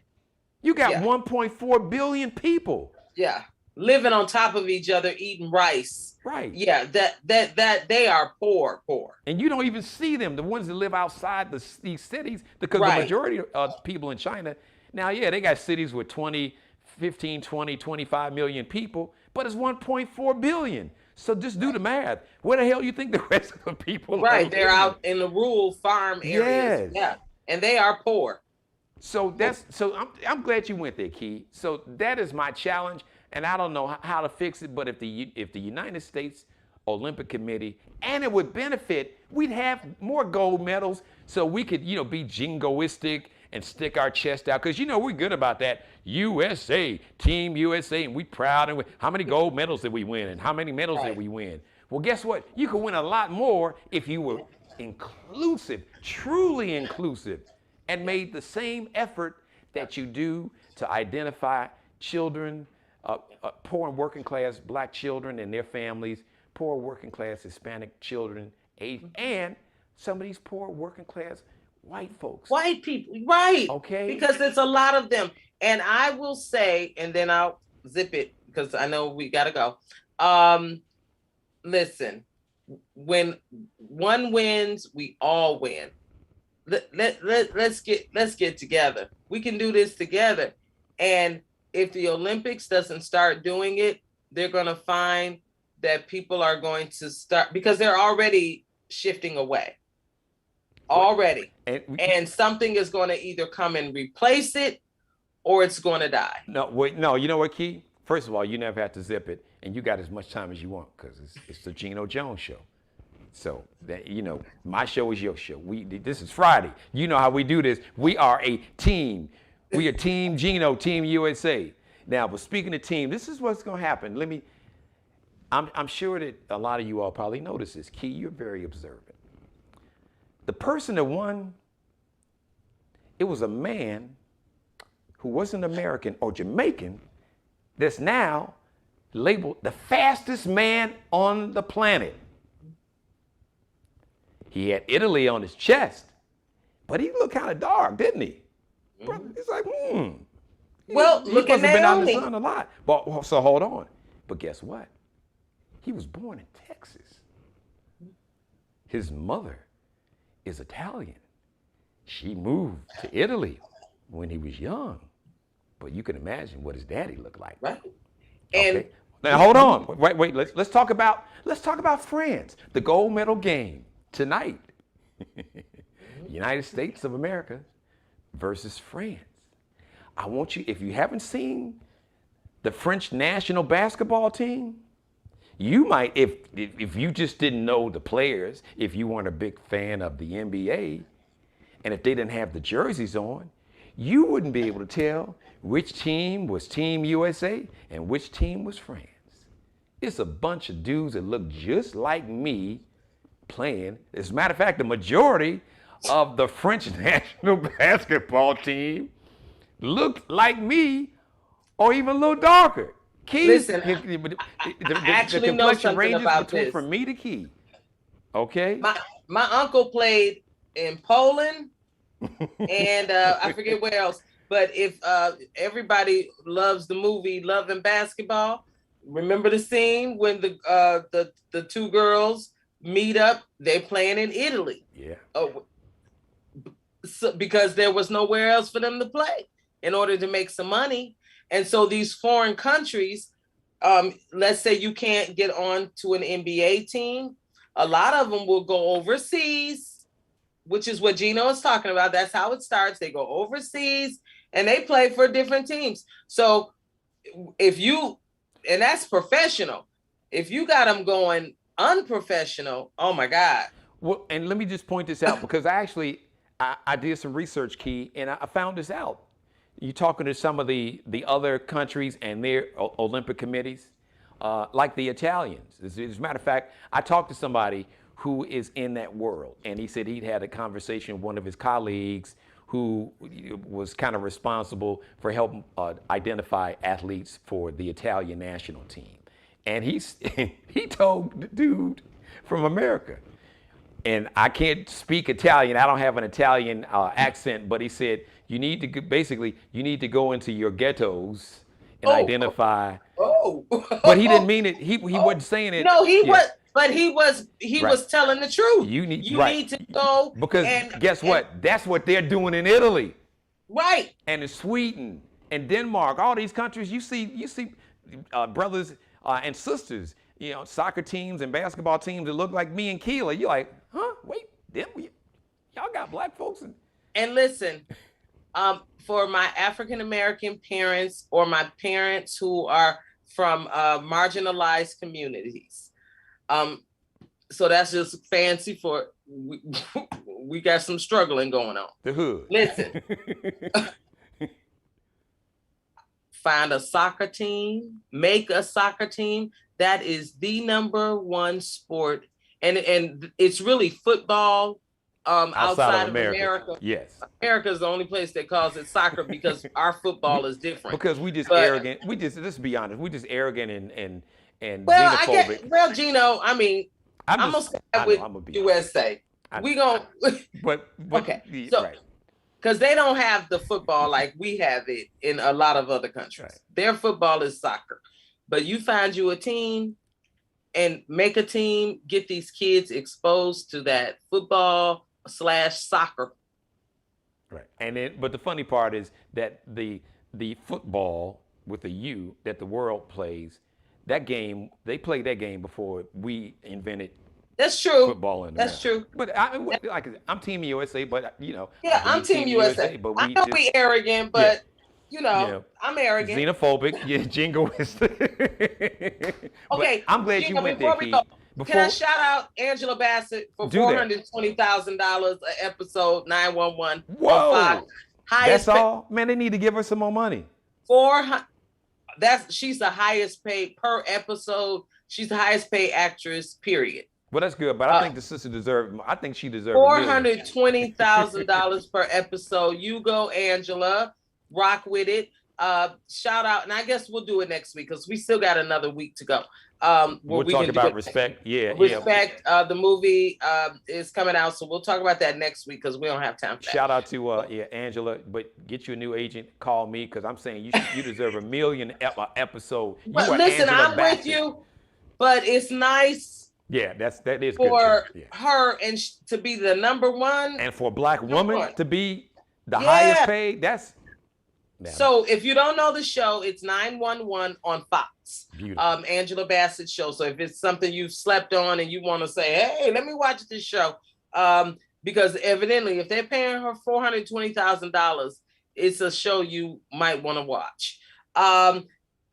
You got 1.4 billion people. Yeah. Living on top of each other, eating rice. Right. Yeah, that they are poor. And you don't even see them, the ones that live outside these cities, because the majority of people in China, now, they got cities with 15, 20, 25 million people, but it's 1.4 billion. So just do the math. Where the hell you think the rest of the people are? Right, they're out in the rural farm areas. Yeah, and they are poor. So I'm glad you went there, Key. So that is my challenge. And I don't know how to fix it, but if the United States Olympic Committee, and it would benefit, we'd have more gold medals, so we could, be jingoistic and stick our chest out, because we're good about that. USA, Team USA, and we proud. And how many gold medals did we win, and how many medals did we win? Well, guess what? You could win a lot more if you were inclusive, truly inclusive, and made the same effort that you do to identify children. Poor and working class black children and their families, poor working class Hispanic children, and some of these poor working class white folks. White people, right. Okay. Because there's a lot of them. And I will say, and then I'll zip it because I know we got to go. Listen, when one wins, we all win. Let's get together. We can do this together. And if the Olympics doesn't start doing it, they're going to find that people are going to start, because they're already shifting away. Already. And something is going to either come and replace it, or it's going to die. No, you know what, Key? First of all, you never have to zip it, and you got as much time as you want, because it's the Geno Jones Show. So that my show is your show. This is Friday. You know how we do this. We are a team. We are Team Geno, Team USA. Now, but speaking of team, this is what's going to happen. I'm sure that a lot of you all probably notice this. Key, you're very observant. The person that won, it was a man who wasn't American or Jamaican that's now labeled the fastest man on the planet. He had Italy on his chest, but he looked kind of dark, didn't he? It's like, Well, look at Naomi. He must have been out in the sun a lot. But, so hold on. But guess what? He was born in Texas. His mother is Italian. She moved to Italy when he was young. But you can imagine what his daddy looked like. Right. Okay. And now hold on. Wait. Let's talk about France. The gold medal game tonight. United States of America versus France. I want you, if you haven't seen the French national basketball team, you might, if you just didn't know the players, if you weren't a big fan of the NBA, and if they didn't have the jerseys on, you wouldn't be able to tell which team was Team USA and which team was France. It's a bunch of dudes that look just like me playing. As a matter of fact, the majority of the French national basketball team looked like me or even a little darker. Key, Listen, the I actually know complexion something ranges about between this. from me to Key. Okay. My uncle played in Poland, and I forget where else. But if everybody loves the movie Love and Basketball, remember the scene when the two girls meet up? They're playing in Italy. Yeah. So, because there was nowhere else for them to play in order to make some money. And so these foreign countries, let's say you can't get on to an NBA team, a lot of them will go overseas, which is what Geno is talking about. That's how it starts. They go overseas and they play for different teams. So and that's professional. If you got them going unprofessional, oh my God. Well, and let me just point this out because I did some research, Key, and I found this out. You talking to some of the other countries and their Olympic committees, like the Italians. As a matter of fact, I talked to somebody who is in that world, and he said he'd had a conversation with one of his colleagues who was kind of responsible for helping identify athletes for the Italian national team. And he told the dude from America, and I can't speak Italian. I don't have an Italian accent, but he said you need to go into your ghettos and identify. But he didn't mean it. He wasn't saying it. No, he was. But he was telling the truth. You need to go because guess what? That's what they're doing in Italy, right? And in Sweden and Denmark, all these countries. You see, brothers and sisters. Soccer teams and basketball teams that look like me and Keela. You're like, huh? Wait, y'all got black folks And listen, for my African American parents or my parents who are from marginalized communities. So that's just fancy for we got some struggling going on. The hood. Listen, find a soccer team, make a soccer team. That is the number one sport, and it's really football. Outside of America. Yes. America is the only place that calls it soccer because our football is different. Because we just arrogant. Let's be honest. We just arrogant and xenophobic. Well, Geno, I mean, I'm gonna start with USA. But okay. So, because they don't have the football like we have it in a lot of other countries. Right. Their football is soccer. But you find you a team and make a team, get these kids exposed to that football/soccer. Right. But the funny part is that the football with the U that the world plays, that game, they played that game before we invented That's true. football in America. That's true. But I'm Team USA, but Yeah, I'm Team USA. But I know we arrogant, but I'm arrogant. Xenophobic, jingoist. Okay, I'm glad you went there, Keith. Can I shout out Angela Bassett for $420,000 an episode 911? Whoa! That's all, man. They need to give her some more money. She's the highest paid per episode. She's the highest paid actress. Period. Well, that's good, but I think the sister deserved. I think she deserved $420,000 per episode. You go, Angela. Rock with it. Shout out, and I guess we'll do it next week because we still got another week to go. We'll talk about Respect. Respect. The movie is coming out, so we'll talk about that next week because we don't have time for that. Shout out to Angela, but get you a new agent. Call me because I'm saying you deserve $1 million episode. But listen, I'm with you, but it's nice. Yeah, that is for good her and to be the number one, and for a black woman to be the highest paid. That's. So if you don't know the show, it's 911 on Fox. Angela Bassett's show. So if it's something you've slept on and you want to say, hey, let me watch this show. Because evidently if they're paying her $420,000, it's a show you might want to watch. On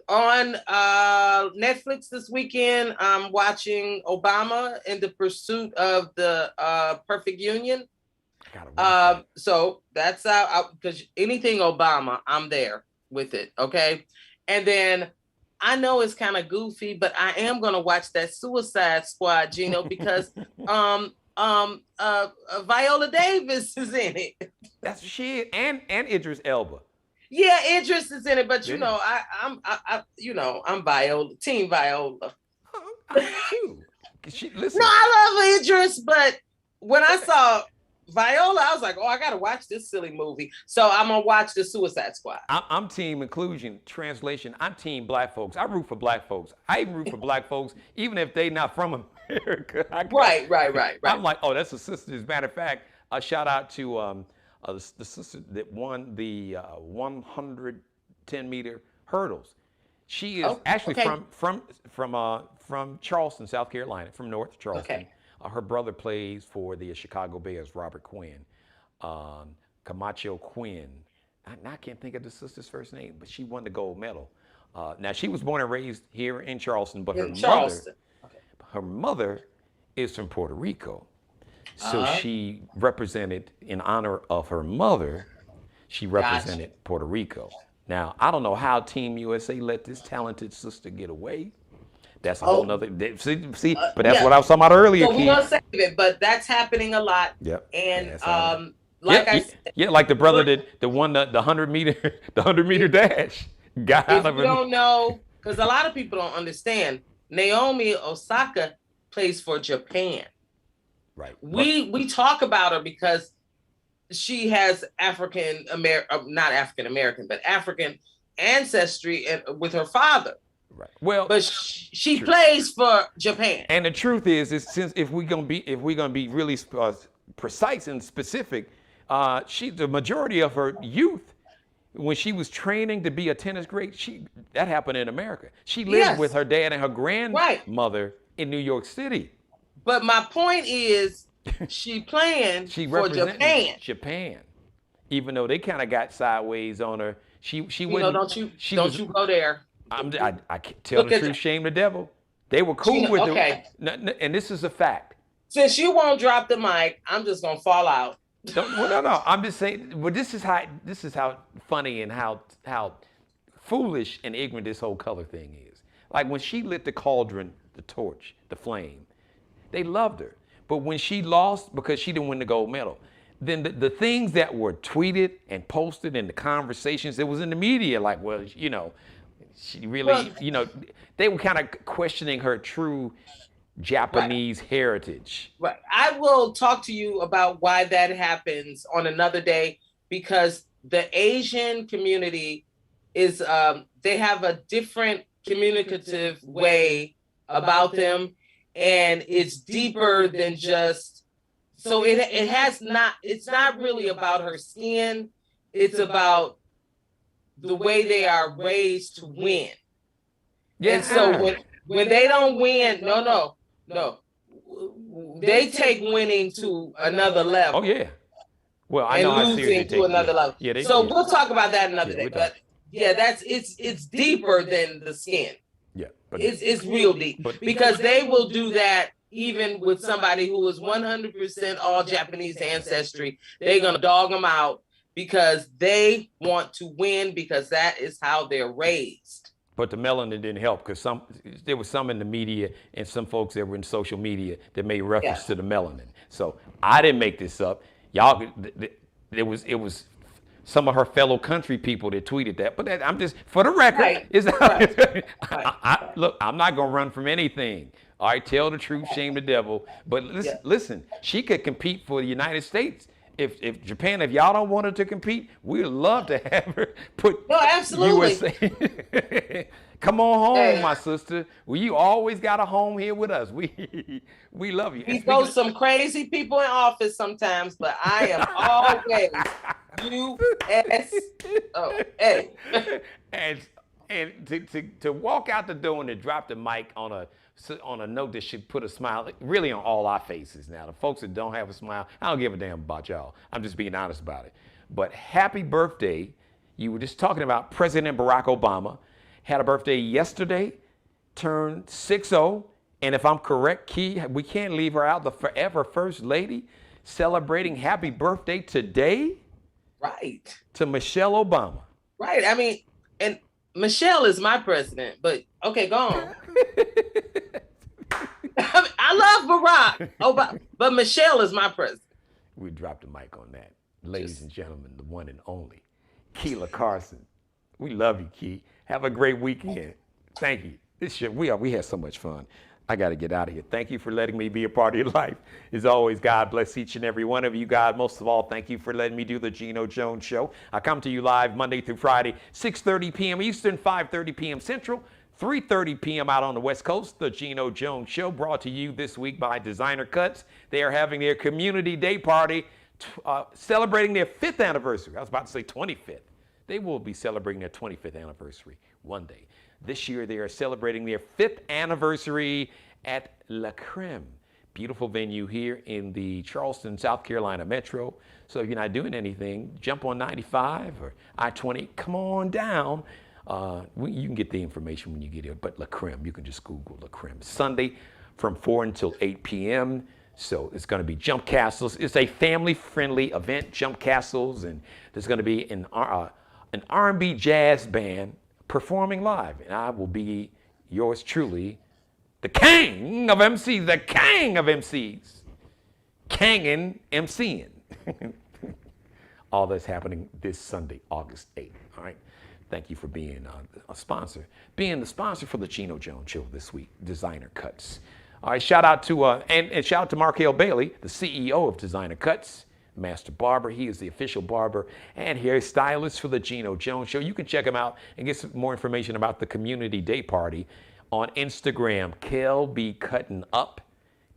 Netflix this weekend, I'm watching Obama in the Pursuit of the Perfect Union. So that's because anything Obama, I'm there with it. Okay. And then I know it's kind of goofy, but I am going to watch that Suicide Squad, Geno, because Viola Davis is in it. That's shit. And Idris Elba. Yeah, Idris is in it, but you Yeah. know, I'm Viola, Team Viola. I'm too. Listen. No, I love Idris, but when I saw Viola, I was like, oh, I gotta watch this silly movie. So I'm gonna watch the Suicide Squad. I'm team inclusion. Translation, I'm team black folks. I root for black folks. I even root for black folks, even if they not from America. Right. I'm like, oh, that's a sister. As a matter of fact, a shout out to the sister that won the 110-meter hurdles. She is actually from Charleston, South Carolina, from North Charleston. Okay. Her brother plays for the Chicago Bears, Robert Quinn, Camacho Quinn. I can't think of the sister's first name, but she won the gold medal. Now she was born and raised here in Charleston, but her mother is from Puerto Rico. So she represented, in honor of her mother, she represented Puerto Rico. Now, I don't know how Team USA let this talented sister get away. That's a whole nother. See, but that's what I was talking about earlier. So we're gonna save it, but that's happening a lot. Yep. And I said, like the brother that won the 100-meter dash. Got out of it. You don't know, because a lot of people don't understand. Naomi Osaka plays for Japan. Right. We talk about her because she has African ancestry with her father. Right. Well, but she plays for Japan. And the truth is since if we're gonna be really precise and specific, the majority of her youth, when she was training to be a tennis great, that happened in America. She lived with her dad and her grandmother in New York City. But my point is, she for Japan. Japan, even though they kind of got sideways on her. She wouldn't. Don't you go there. I tell the truth, shame the devil. They were cool with it. And this is a fact. Since you won't drop the mic, I'm just gonna fall out. No. I'm just saying. But this is how funny and how foolish and ignorant this whole color thing is. Like when she lit the cauldron, the torch, the flame, they loved her. But when she lost because she didn't win the gold medal, then the things that were tweeted and posted in the conversations, it was in the media, like, well, she really, they were kind of questioning her true Japanese heritage. Right. I will talk to you about why that happens on another day, because the Asian community is, they have a different communicative way about them, and it's deeper than just, so it's not really about her skin. It's about the way they are raised to win. Yeah. And so when they don't win, no. They take winning to another level. Oh yeah. Well, I know losing to another level. Yeah, we'll talk about that another day. But it's deeper than the skin. Yeah. But it's real deep. Because they will do that even with somebody who is 100% all Japanese ancestry. They're gonna dog them out because they want to win, because that is how they're raised. But the melanin didn't help, because there was some in the media and some folks that were in social media that made reference to the melanin. So I didn't make this up. Y'all, it was some of her fellow country people that tweeted that. But I'm just, for the record, look, I'm not gonna run from anything. All right, tell the truth, shame the devil. But listen, she could compete for the United States. If Japan, if y'all don't want her to compete, we'd love to have her put USA. Come on home, my sister. Well, you always got a home here with us. We love you. We throw some crazy people in office sometimes, but I am always USA. And to walk out the door and to drop the mic on a note that should put a smile really on all our faces. Now, the folks that don't have a smile, I don't give a damn about y'all. I'm just being honest about it. But happy birthday. You were just talking about President Barack Obama. Had a birthday yesterday, turned 60. And if I'm correct, Key, we can't leave her out, the forever First Lady, celebrating happy birthday today. Right. To Michelle Obama. Right. I mean, and Michelle is my president, but okay, go on. I love Barack Obama. But Michelle is my president. We dropped the mic on that. Ladies and gentlemen, the one and only, Keela Carson. We love you, Key. Have a great weekend. Thank you. This shit, we had so much fun. I got to get out of here. Thank you for letting me be a part of your life. As always, God bless each and every one of you. God, most of all, thank you for letting me do the Geno Jones Show. I come to you live Monday through Friday, 6:30 p.m. Eastern, 5:30 p.m. Central, 3:30 p.m. out on the West Coast. The Geno Jones Show brought to you this week by Designer Cuts. They are having their community day party, celebrating their 5th anniversary. I was about to say 25th. They will be celebrating their 25th anniversary one day. This year, they are celebrating their 5th anniversary at La Creme. Beautiful venue here in the Charleston, South Carolina metro. So if you're not doing anything, jump on 95 or I-20, come on down. You can get the information when you get here, but La Creme, you can just Google La Creme. Sunday from 4 until 8 p.m. So it's going to be jump castles. It's a family-friendly event, jump castles, and there's going to be an R&B jazz band performing live, and I will be yours truly, the king of MCs, the king of MCs, Kangin' MCing. All that's happening this Sunday, August 8th. All right. Thank you for being a sponsor, being the sponsor for the Geno Jones Show this week, Designer Cuts. All right. Shout out to and shout out to Markale Bailey, the CEO of Designer Cuts. Master Barber. He is the official barber and hairstylist for the Geno Jones Show. You can check him out and get some more information about the community day party on Instagram. Kelby Cuttin Up,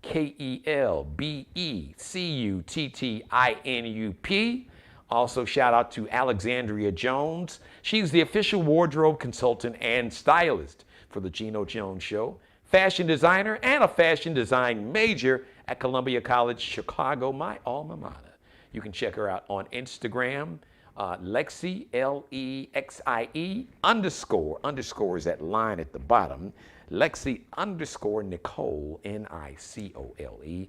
KELBECUTTINUP. Also, shout out to Alexandria Jones. She's the official wardrobe consultant and stylist for the Geno Jones Show. Fashion designer and a fashion design major at Columbia College, Chicago, my alma mater. You can check her out on Instagram, Lexie, LEXIE _ is that line at the bottom, Lexie _ Nicole, NICOLE,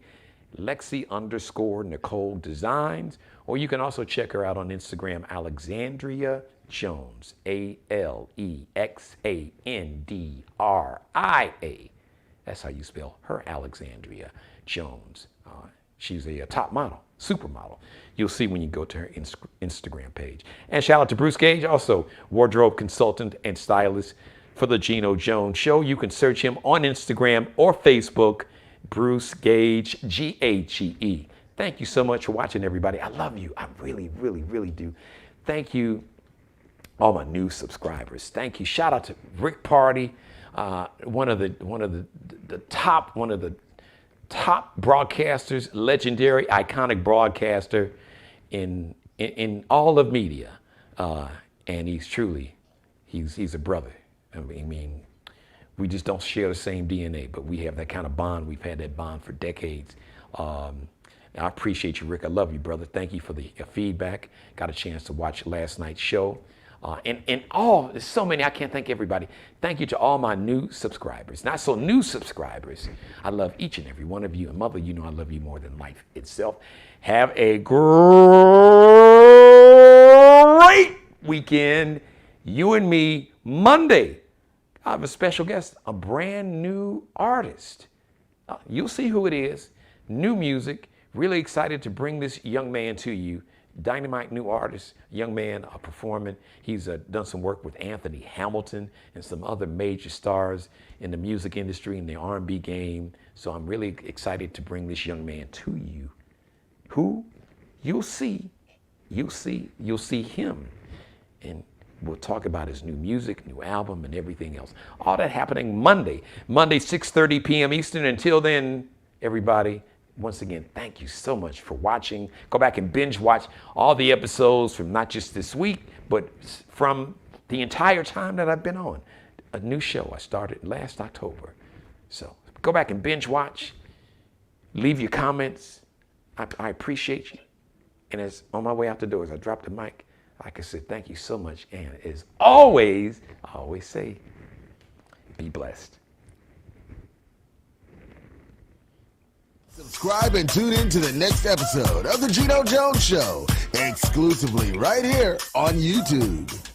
Lexie _ Nicole Designs, or you can also check her out on Instagram, Alexandria Jones, ALEXANDRIA. That's how you spell her, Alexandria Jones. She's a top model, supermodel. You'll see when you go to her Instagram page. And shout out to Bruce Gage, also wardrobe consultant and stylist for the Geno Jones Show. You can search him on Instagram or Facebook, Bruce Gage, Gage. Thank you so much for watching, everybody. I love you. I really, really, really do. Thank you, all my new subscribers. Thank you. Shout out to Rick Party, one of the top broadcasters, legendary, iconic broadcaster in all of media, and he's a brother. I mean, we just don't share the same DNA, but we have that kind of bond. We've had that bond for decades. I appreciate you, Rick. I love you, brother. Thank you for the feedback. Got a chance to watch last night's show. There's so many, I can't thank everybody. Thank you to all my new subscribers. Not so new subscribers. I love each and every one of you. And mother, you know I love you more than life itself. Have a great weekend. You and me, Monday. I have a special guest, a brand new artist. You'll see who it is. New music. Really excited to bring this young man to you. Dynamite new artist, young man performing. He's done some work with Anthony Hamilton and some other major stars in the music industry and the R&B game. So I'm really excited to bring this young man to you. Who you'll see him. And we'll talk about his new music, new album, and everything else. All that happening Monday, 6:30 p.m. Eastern. Until then, everybody, once again, thank you so much for watching. Go back and binge watch all the episodes from not just this week, but from the entire time that I've been on. A new show I started last October. So go back and binge watch. Leave your comments. I appreciate you. And as on my way out the door, as I drop the mic, like I said, thank you so much. And as always, I always say, be blessed. Subscribe and tune in to the next episode of The Geno Jones Show, exclusively right here on YouTube.